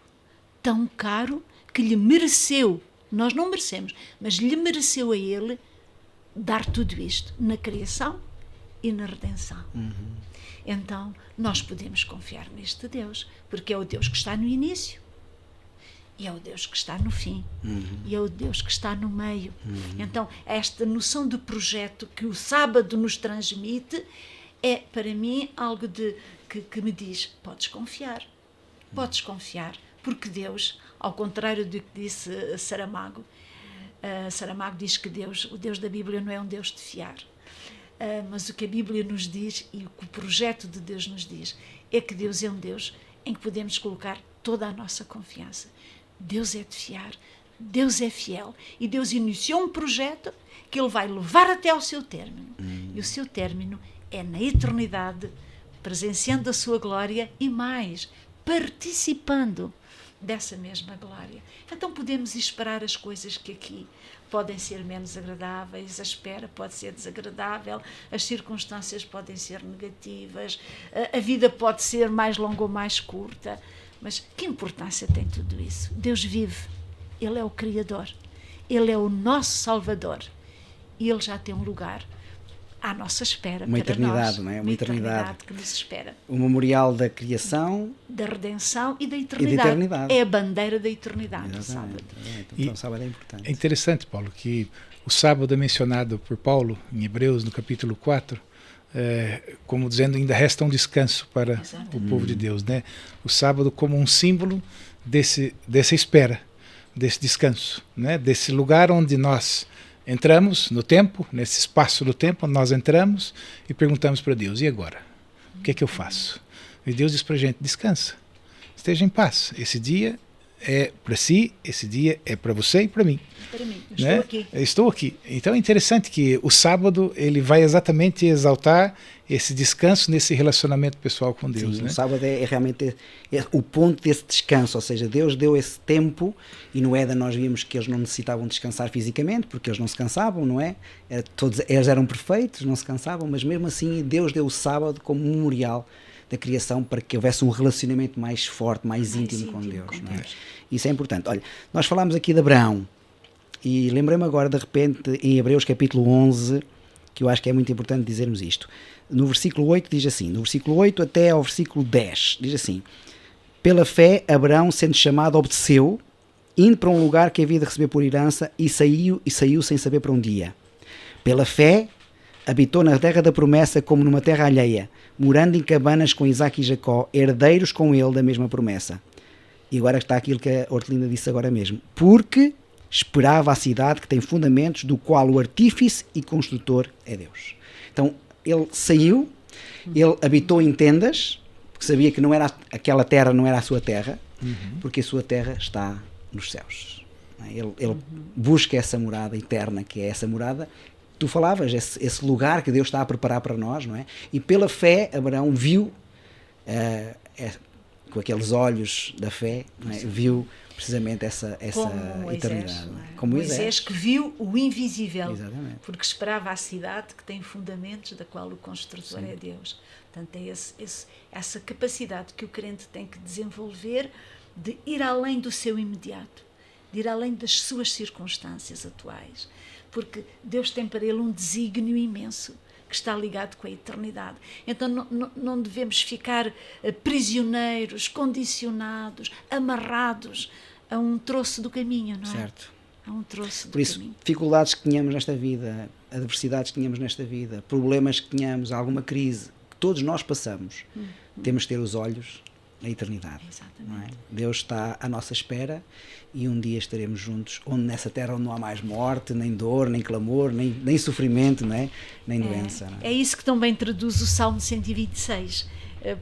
Tão caro que lhe mereceu, nós não merecemos, mas lhe mereceu a ele dar tudo isto na criação e na redenção. Então, nós podemos confiar neste Deus, porque é o Deus que está no início, e é o Deus que está no fim, e é o Deus que está no meio. Então, esta noção de projeto que o sábado nos transmite é, para mim, algo que me diz, podes confiar, porque Deus, ao contrário do que disse Saramago, Saramago diz que o Deus da Bíblia não é um Deus de fiar. Mas o que a Bíblia nos diz e o que o projeto de Deus nos diz é que Deus é um Deus em que podemos colocar toda a nossa confiança. Deus é de fiar, Deus é fiel e Deus iniciou um projeto que Ele vai levar até ao seu término. E o seu término é na eternidade, presenciando a sua glória e mais, participando dessa mesma glória. Então podemos esperar as coisas que aqui podem ser menos agradáveis, a espera pode ser desagradável, as circunstâncias podem ser negativas, a vida pode ser mais longa ou mais curta, mas que importância tem tudo isso? Deus vive, Ele é o Criador, Ele é o nosso Salvador e Ele já tem um lugar à nossa espera. Uma eternidade, nós, não é? Uma eternidade que nos espera. O memorial da criação, da redenção e da eternidade. É a bandeira da eternidade. O sábado. Então o sábado é importante. É interessante, Paulo, que o sábado é mencionado por Paulo em Hebreus, no capítulo 4, como dizendo ainda resta um descanso para o povo de Deus, né? O sábado como um símbolo dessa espera, desse descanso, né? Desse lugar onde nós entramos no tempo, nesse espaço do tempo, onde nós entramos e perguntamos para Deus, e agora? O que é que eu faço? E Deus diz para a gente, descansa, esteja em paz. Esse dia é para si, esse dia é para você e para mim. Para mim, eu né? estou aqui. Eu estou aqui. Então é interessante que o sábado ele vai exatamente exaltar esse descanso nesse relacionamento pessoal com Deus. Sim, né? O sábado é realmente o ponto desse descanso, ou seja, Deus deu esse tempo, e no Éden nós vimos que eles não necessitavam descansar fisicamente, porque eles não se cansavam, não é? Eles eram perfeitos, não se cansavam, mas mesmo assim Deus deu o sábado como memorial da criação para que houvesse um relacionamento mais forte, mais íntimo com Deus. Não é? Isso é importante. Olha, nós falámos aqui de Abraão, e lembrei-me agora, de repente, em Hebreus capítulo 11, que eu acho que é muito importante dizermos isto. No versículo 8 diz assim, no versículo 8 até ao versículo 10, diz assim: pela fé, Abraão, sendo chamado, obedeceu, indo para um lugar que havia de receber por herança, e saiu sem saber para onde ia. Pela fé, habitou na terra da promessa como numa terra alheia, morando em cabanas com Isaque e Jacó, herdeiros com ele da mesma promessa. E agora está aquilo que a Hortelinda disse agora mesmo. Porque esperava a cidade que tem fundamentos, do qual o artífice e construtor é Deus. Então, ele saiu, ele habitou em tendas, porque sabia que não era, aquela terra não era a sua terra, porque a sua terra está nos céus. Ele busca essa morada eterna, que é essa morada, tu falavas, esse lugar que Deus está a preparar para nós, não é? E pela fé, Abraão viu, com aqueles olhos da fé, não é? Viu precisamente essa eternidade. Como Moisés, que viu o invisível. Exatamente. Porque esperava a cidade que tem fundamentos, da qual o construtor é Deus. Portanto, é essa capacidade que o crente tem que desenvolver de ir além do seu imediato, de ir além das suas circunstâncias atuais. Porque Deus tem para ele um desígnio imenso, que está ligado com a eternidade. Então não devemos ficar prisioneiros, condicionados, amarrados a um troço do caminho, não é? Certo. A um troço do Por isso, caminho. dificuldades que tenhamos nesta vida, adversidades que tenhamos nesta vida, problemas que tenhamos, alguma crise, que todos nós passamos, temos de ter os olhos na eternidade. Exatamente. Não é? Deus está à nossa espera, e um dia estaremos juntos, onde nessa terra onde não há mais morte, nem dor, nem clamor, nem sofrimento, não é? Nem doença. Não é? É isso que também traduz o Salmo 126.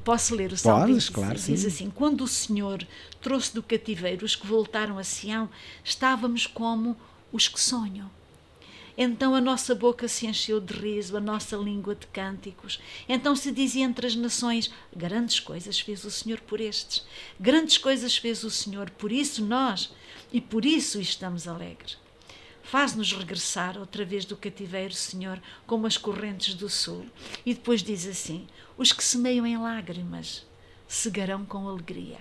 Posso ler o Salmo 126? Claro, Diz sim. assim: quando o Senhor trouxe do cativeiro os que voltaram a Sião, estávamos como os que sonham. Então a nossa boca se encheu de riso, a nossa língua de cânticos. Então se dizia entre as nações: grandes coisas fez o Senhor por estes, grandes coisas fez o Senhor, por isso nós, e por isso estamos alegres. Faz-nos regressar outra vez do cativeiro, Senhor, como as correntes do sul. E depois diz assim: os que semeiam em lágrimas cegarão com alegria.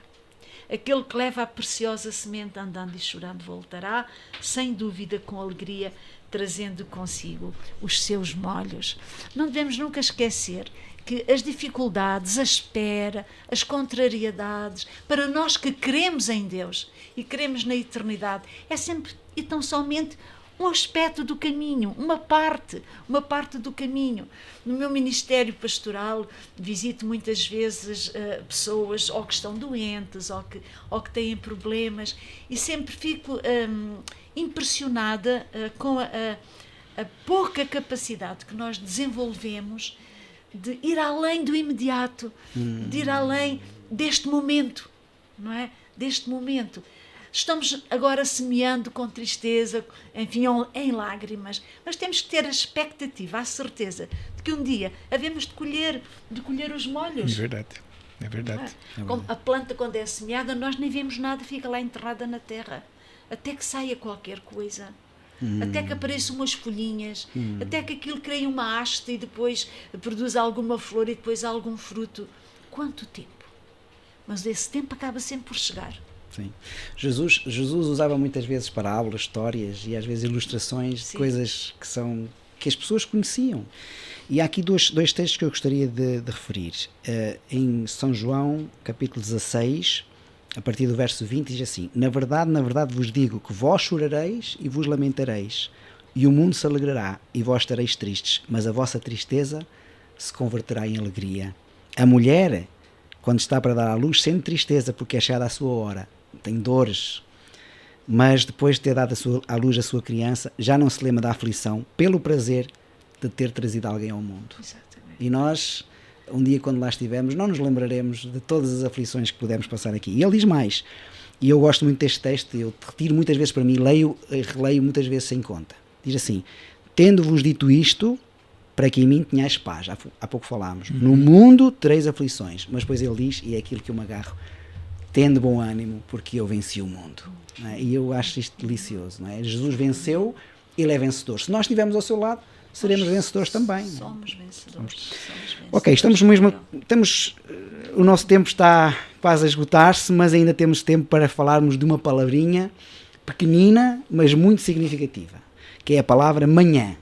Aquele que leva a preciosa semente andando e chorando voltará, sem dúvida, com alegria, trazendo consigo os seus molhos. Não devemos nunca esquecer que as dificuldades, a espera, as contrariedades, para nós que cremos em Deus e cremos na eternidade, é sempre e tão somente um aspecto do caminho, uma parte do caminho. No meu ministério pastoral visito muitas vezes pessoas ou que estão doentes ou que têm problemas, e sempre fico impressionada com a pouca capacidade que nós desenvolvemos de ir além do imediato, de ir além deste momento, não é? Deste momento. Estamos agora semeando com tristeza, enfim, em lágrimas, mas temos que ter a expectativa, a certeza de que um dia havemos de colher os molhos. É verdade. Como a planta, quando é semeada, nós nem vemos nada, fica lá enterrada na terra, até que saia qualquer coisa. Até que apareçam umas folhinhas, até que aquilo crie uma haste e depois produza alguma flor e depois algum fruto. Quanto tempo? Mas esse tempo acaba sempre por chegar. Sim. Jesus usava muitas vezes parábolas, histórias e às vezes ilustrações de coisas que as pessoas conheciam. E há aqui dois textos que eu gostaria de referir. Em São João, capítulo 16, a partir do verso 20, diz assim: na verdade vos digo que vós chorareis e vos lamentareis, e o mundo se alegrará e vós estareis tristes, mas a vossa tristeza se converterá em alegria. A mulher, quando está para dar à luz, sente tristeza porque é chegada a sua hora, tem dores, mas depois de ter dado à luz a sua criança, já não se lembra da aflição pelo prazer de ter trazido alguém ao mundo. Exatamente. E nós, um dia quando lá estivermos, não nos lembraremos de todas as aflições que pudemos passar aqui. E ele diz mais, e eu gosto muito deste texto, eu retiro muitas vezes para mim, leio e releio muitas vezes sem conta. Diz assim: tendo-vos dito isto, para que em mim tenhais paz. Há pouco falámos. No mundo tereis aflições. Mas depois ele diz, e é aquilo que eu me agarro: tende bom ânimo, porque eu venci o mundo. Não é? E eu acho isto delicioso. Não é? Jesus venceu, ele é vencedor. Se nós estivermos ao seu lado, seremos vencedores também. Somos vencedores. Ok, o nosso tempo está quase a esgotar-se, mas ainda temos tempo para falarmos de uma palavrinha pequenina, mas muito significativa, que é a palavra manhã.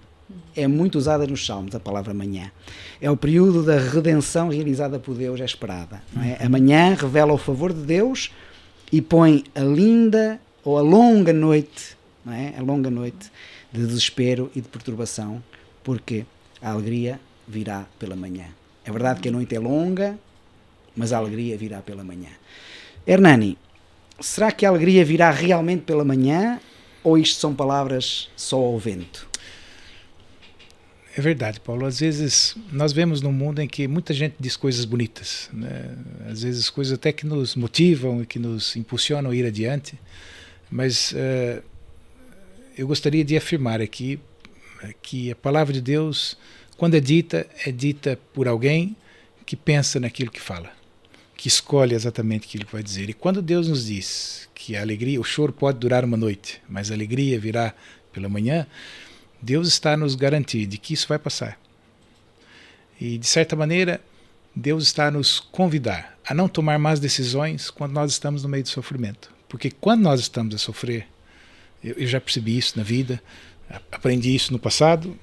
É muito usada nos Salmos, a palavra manhã. É o período da redenção realizada por Deus, é esperada. Não é? A manhã revela o favor de Deus e põe a linda ou a longa noite, não é? A longa noite de desespero e de perturbação, porque a alegria virá pela manhã. É verdade que a noite é longa, mas a alegria virá pela manhã. Hernani, será que a alegria virá realmente pela manhã, ou isto são palavras só ao vento? É verdade, Paulo. Às vezes nós vemos num mundo em que muita gente diz coisas bonitas, né? Às vezes coisas até que nos motivam e que nos impulsionam a ir adiante, mas eu gostaria de afirmar aqui que a palavra de Deus, quando é dita por alguém que pensa naquilo que fala, que escolhe exatamente aquilo que vai dizer. E quando Deus nos diz que a alegria, o choro pode durar uma noite, mas a alegria virá pela manhã, Deus está a nos garantir de que isso vai passar. E, de certa maneira, Deus está a nos convidar a não tomar más decisões quando nós estamos no meio do sofrimento. Porque quando nós estamos a sofrer, eu já percebi isso na vida, aprendi isso no passado,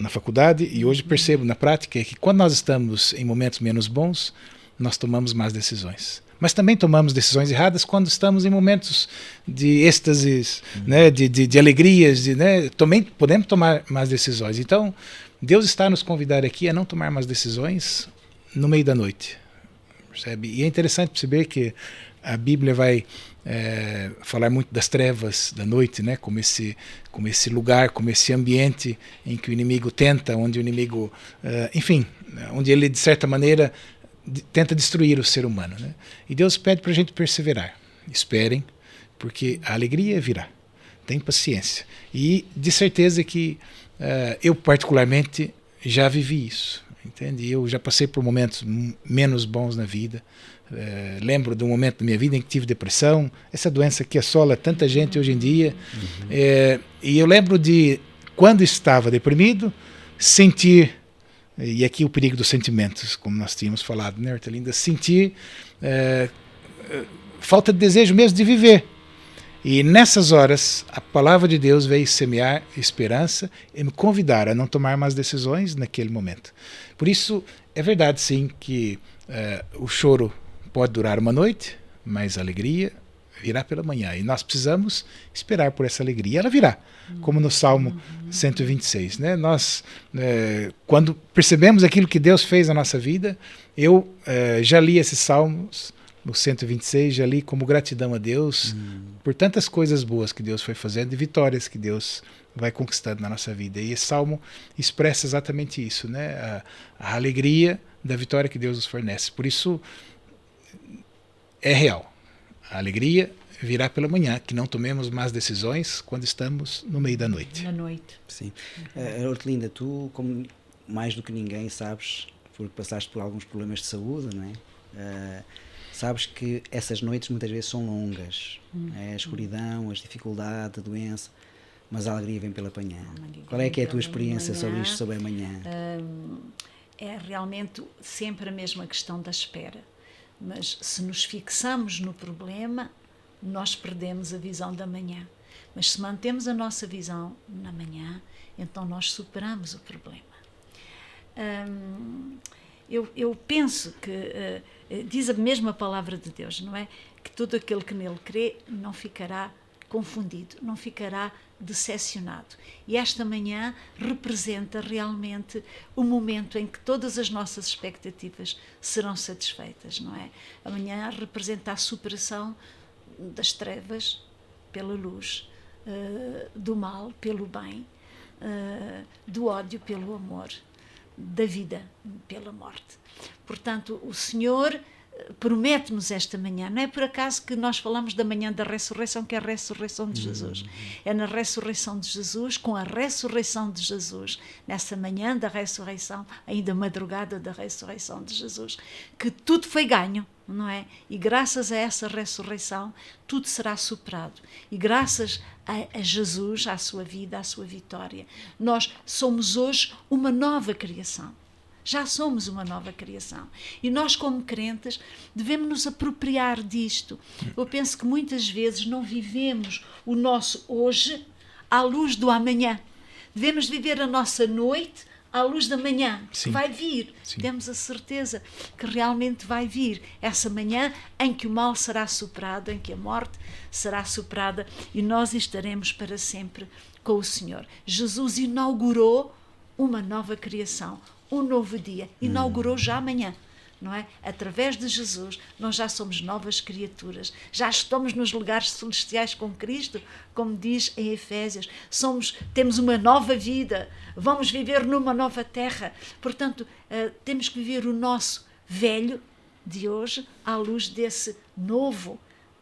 na faculdade, e hoje percebo na prática é que quando nós estamos em momentos menos bons, nós tomamos más decisões. Mas também tomamos decisões erradas quando estamos em momentos de êxtases, né, de alegrias, né, também podemos tomar más decisões. Então, Deus está a nos convidar aqui a não tomar más decisões no meio da noite. Percebe? E é interessante perceber que a Bíblia vai falar muito das trevas da noite, né, como esse lugar, como esse ambiente em que o inimigo tenta, onde o inimigo, enfim, onde ele, de certa maneira, tenta destruir o ser humano, né? E Deus pede para a gente perseverar. Esperem, porque a alegria virá. Tem paciência. E de certeza que eu particularmente já vivi isso, entende? Eu já passei por momentos menos bons na vida. Lembro de um momento da minha vida em que tive depressão, essa doença que assola tanta gente hoje em dia. E eu lembro de, quando estava deprimido, sentir, e aqui o perigo dos sentimentos, como nós tínhamos falado, né, Hortelinda? Sentir falta de desejo mesmo de viver. E nessas horas, a palavra de Deus veio semear esperança e me convidar a não tomar mais decisões naquele momento. Por isso, é verdade sim que o choro pode durar uma noite, mas a alegria virá pela manhã. E nós precisamos esperar por essa alegria. Ela virá, como no Salmo 126. Né? Nós, quando percebemos aquilo que Deus fez na nossa vida, eu já li esses Salmos, no 126, já li como gratidão a Deus por tantas coisas boas que Deus foi fazendo e vitórias que Deus vai conquistando na nossa vida. E esse Salmo expressa exatamente isso, né? A alegria da vitória que Deus nos fornece. Por isso, é real. A alegria virá pela manhã, que não tomemos más decisões quando estamos no meio da noite. Na noite. Sim. Hortelinda, tu, como mais do que ninguém, sabes, porque passaste por alguns problemas de saúde, não é? Sabes que essas noites muitas vezes são longas. A escuridão, as dificuldades, a doença, mas a alegria vem pela manhã. Qual é que é a tua experiência sobre isto, sobre a manhã? É realmente sempre a mesma questão da espera. Mas se nos fixamos no problema, nós perdemos a visão da manhã. Mas se mantemos a nossa visão na manhã, então nós superamos o problema. Eu penso que diz a mesma palavra de Deus, não é? Que todo aquele que nele crê não ficará confundido, não ficará decepcionado. E esta manhã representa realmente o momento em que todas as nossas expectativas serão satisfeitas, não é? Amanhã representa a superação das trevas pela luz, do mal pelo bem, do ódio pelo amor, da vida pela morte. Portanto, o Senhor promete-nos esta manhã. Não é por acaso que nós falamos da manhã da ressurreição, que é a ressurreição de Jesus. É na ressurreição de Jesus, com a ressurreição de Jesus, nessa manhã da ressurreição, ainda madrugada da ressurreição de Jesus, que tudo foi ganho, não é? E graças a essa ressurreição, tudo será superado. E graças a Jesus, à sua vida, à sua vitória, nós somos hoje uma nova criação. Já somos uma nova criação. E nós, como crentes, devemos nos apropriar disto. Eu penso que muitas vezes não vivemos o nosso hoje à luz do amanhã. Devemos viver a nossa noite à luz da manhã, que vai vir. Sim. Temos a certeza que realmente vai vir essa manhã em que o mal será superado, em que a morte será superada e nós estaremos para sempre com o Senhor. Jesus inaugurou uma nova criação, um novo dia, inaugurou já amanhã, não é? Através de Jesus, nós já somos novas criaturas, já estamos nos lugares celestiais com Cristo, como diz em Efésios, temos uma nova vida, vamos viver numa nova terra, portanto, temos que viver o nosso velho de hoje à luz desse novo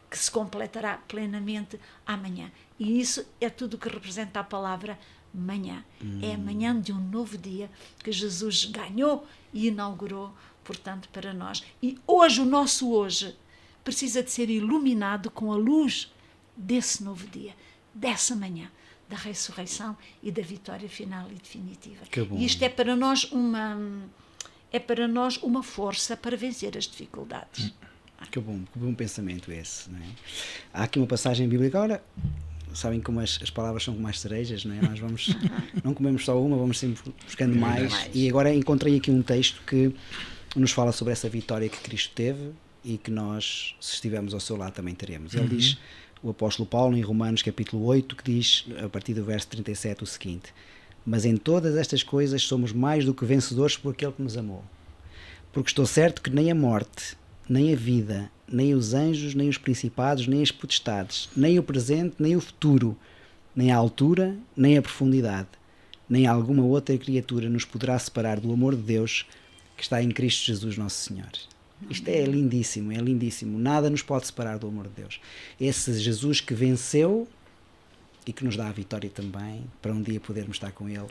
que se completará plenamente amanhã. E isso é tudo o que representa a palavra manhã. É a manhã de um novo dia que Jesus ganhou e inaugurou, portanto, para nós. E hoje, o nosso hoje, precisa de ser iluminado com a luz desse novo dia, dessa manhã, da ressurreição e da vitória final e definitiva. E isto é para nós uma força para vencer as dificuldades. Que bom pensamento esse, não é? Há aqui uma passagem bíblica, agora sabem como as palavras são como as cerejas, não é? Nós não comemos só uma, vamos sempre buscando mais. E agora encontrei aqui um texto que nos fala sobre essa vitória que Cristo teve e que nós, se estivermos ao seu lado, também teremos. Ele diz, o apóstolo Paulo, em Romanos capítulo 8, que diz, a partir do verso 37, o seguinte: mas em todas estas coisas somos mais do que vencedores por aquele que nos amou. Porque estou certo que nem a morte, nem a vida, nem os anjos, nem os principados, nem as potestades, nem o presente, nem o futuro, nem a altura, nem a profundidade, nem alguma outra criatura nos poderá separar do amor de Deus que está em Cristo Jesus nosso Senhor. Isto é lindíssimo, é lindíssimo. Nada nos pode separar do amor de Deus. Esse Jesus que venceu e que nos dá a vitória também, para um dia podermos estar com Ele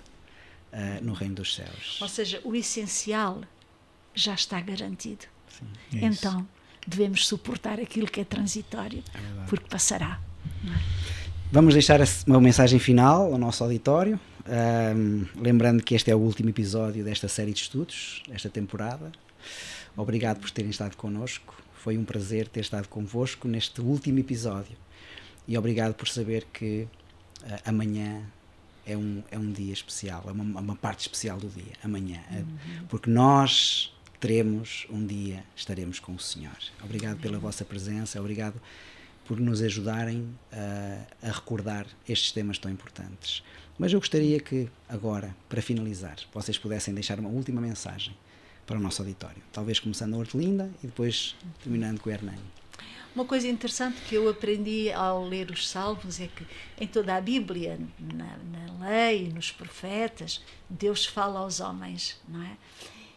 no reino dos céus. Ou seja, o essencial já está garantido. Sim. Então, devemos suportar aquilo que é transitório, porque passará. Vamos deixar uma mensagem final ao nosso auditório, lembrando que este é o último episódio desta série de estudos, desta temporada. Obrigado por terem estado connosco, foi um prazer ter estado convosco neste último episódio e obrigado por saber que amanhã é um dia especial, é uma parte especial do dia, amanhã, porque nós teremos um dia, estaremos com o Senhor. Obrigado pela vossa presença, obrigado por nos ajudarem a recordar estes temas tão importantes. Mas eu gostaria que agora, para finalizar, vocês pudessem deixar uma última mensagem para o nosso auditório. Talvez começando na Hortelinda e depois terminando com o Hernani. Uma coisa interessante que eu aprendi ao ler os Salmos é que em toda a Bíblia, na lei, nos profetas, Deus fala aos homens, não é?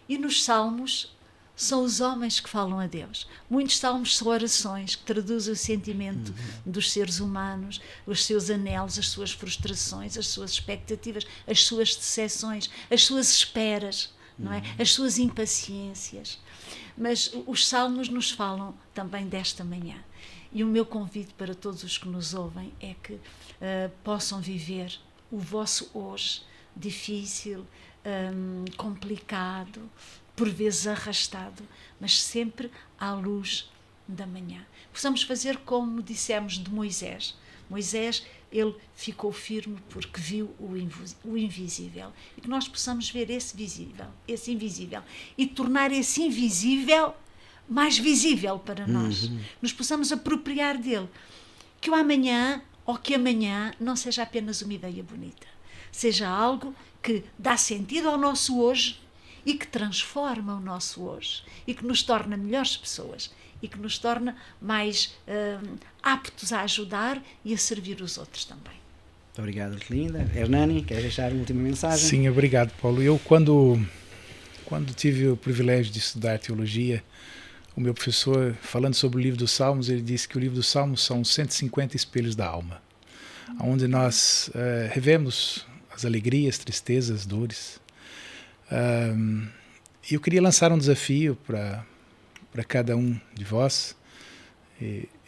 E nos Salmos são os homens que falam a Deus. Muitos salmos são orações que traduzem o sentimento dos seres humanos, os seus anelos, as suas frustrações, as suas expectativas, as suas decepções, as suas esperas, não é? As suas impaciências. Mas os salmos nos falam também desta manhã. E o meu convite para todos os que nos ouvem é que possam viver o vosso hoje difícil, complicado, por vezes arrastado, mas sempre à luz da manhã. Possamos fazer como dissemos de Moisés. Moisés, ele ficou firme porque viu o invisível. E que nós possamos ver esse invisível, e tornar esse invisível mais visível para nós. Nos possamos apropriar dele. Que o amanhã, ou que amanhã, não seja apenas uma ideia bonita. Seja algo que dá sentido ao nosso hoje e que transforma o nosso hoje e que nos torna melhores pessoas e que nos torna mais aptos a ajudar e a servir os outros também. Muito obrigado, Artelinda. Hernani, queres deixar uma última mensagem? Sim, obrigado, Paulo. Eu, quando tive o privilégio de estudar teologia, o meu professor, falando sobre o livro dos Salmos, ele disse que o livro dos Salmos são 150 espelhos da alma, onde nós revemos as alegrias, tristezas, dores. E eu queria lançar um desafio para cada um de vós.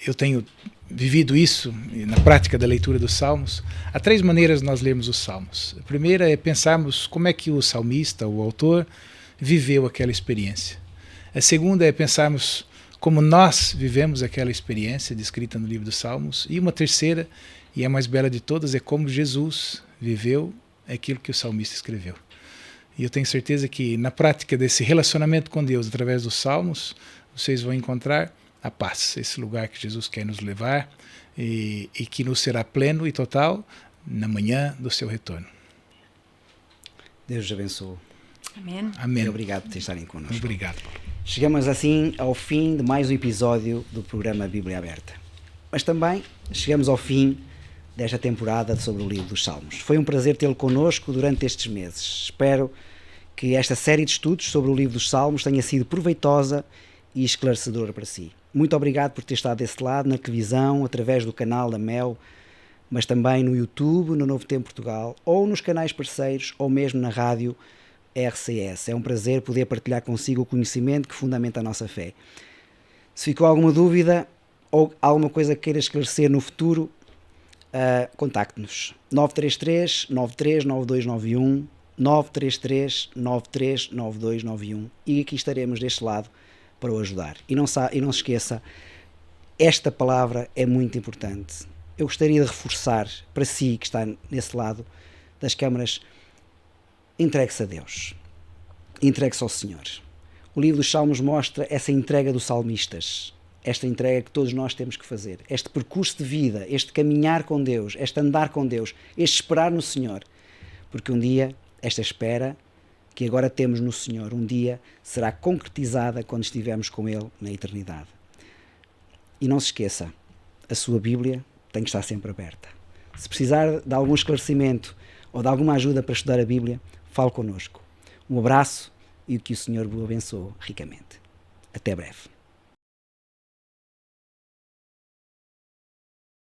Eu tenho vivido isso na prática da leitura dos Salmos. Há 3 maneiras de nós lermos os Salmos. A primeira é pensarmos como é que o salmista, o autor, viveu aquela experiência. A segunda é pensarmos como nós vivemos aquela experiência descrita no livro dos Salmos. E uma terceira, e a mais bela de todas, é como Jesus viveu aquilo que o salmista escreveu. E eu tenho certeza que na prática desse relacionamento com Deus, através dos Salmos, vocês vão encontrar a paz, esse lugar que Jesus quer nos levar e que nos será pleno e total na manhã do seu retorno. Deus os abençoe. Amém. Amém. E obrigado por estarem connosco. Obrigado. Chegamos assim ao fim de mais um episódio do programa Bíblia Aberta. Mas também chegamos ao fim desta temporada sobre o livro dos Salmos. Foi um prazer tê-lo connosco durante estes meses. Espero que esta série de estudos sobre o livro dos Salmos tenha sido proveitosa e esclarecedora para si. Muito obrigado por ter estado desse lado, na televisão, através do canal da Mel, mas também no YouTube, no Novo Tempo Portugal, ou nos canais parceiros, ou mesmo na rádio RCS. É um prazer poder partilhar consigo o conhecimento que fundamenta a nossa fé. Se ficou alguma dúvida ou alguma coisa que queira esclarecer no futuro, contacte-nos. 933 939291, 933 939291, e aqui estaremos deste lado para o ajudar. E não se esqueça, esta palavra é muito importante. Eu gostaria de reforçar para si que está nesse lado das câmaras: entregue-se a Deus, entregue-se ao Senhor. O livro dos Salmos mostra essa entrega dos salmistas, esta entrega que todos nós temos que fazer, este percurso de vida, este caminhar com Deus, este andar com Deus, este esperar no Senhor, porque um dia esta espera que agora temos no Senhor, um dia será concretizada quando estivermos com Ele na eternidade. E não se esqueça, a sua Bíblia tem que estar sempre aberta. Se precisar de algum esclarecimento ou de alguma ajuda para estudar a Bíblia, fale connosco. Um abraço e que o Senhor o abençoe ricamente. Até breve.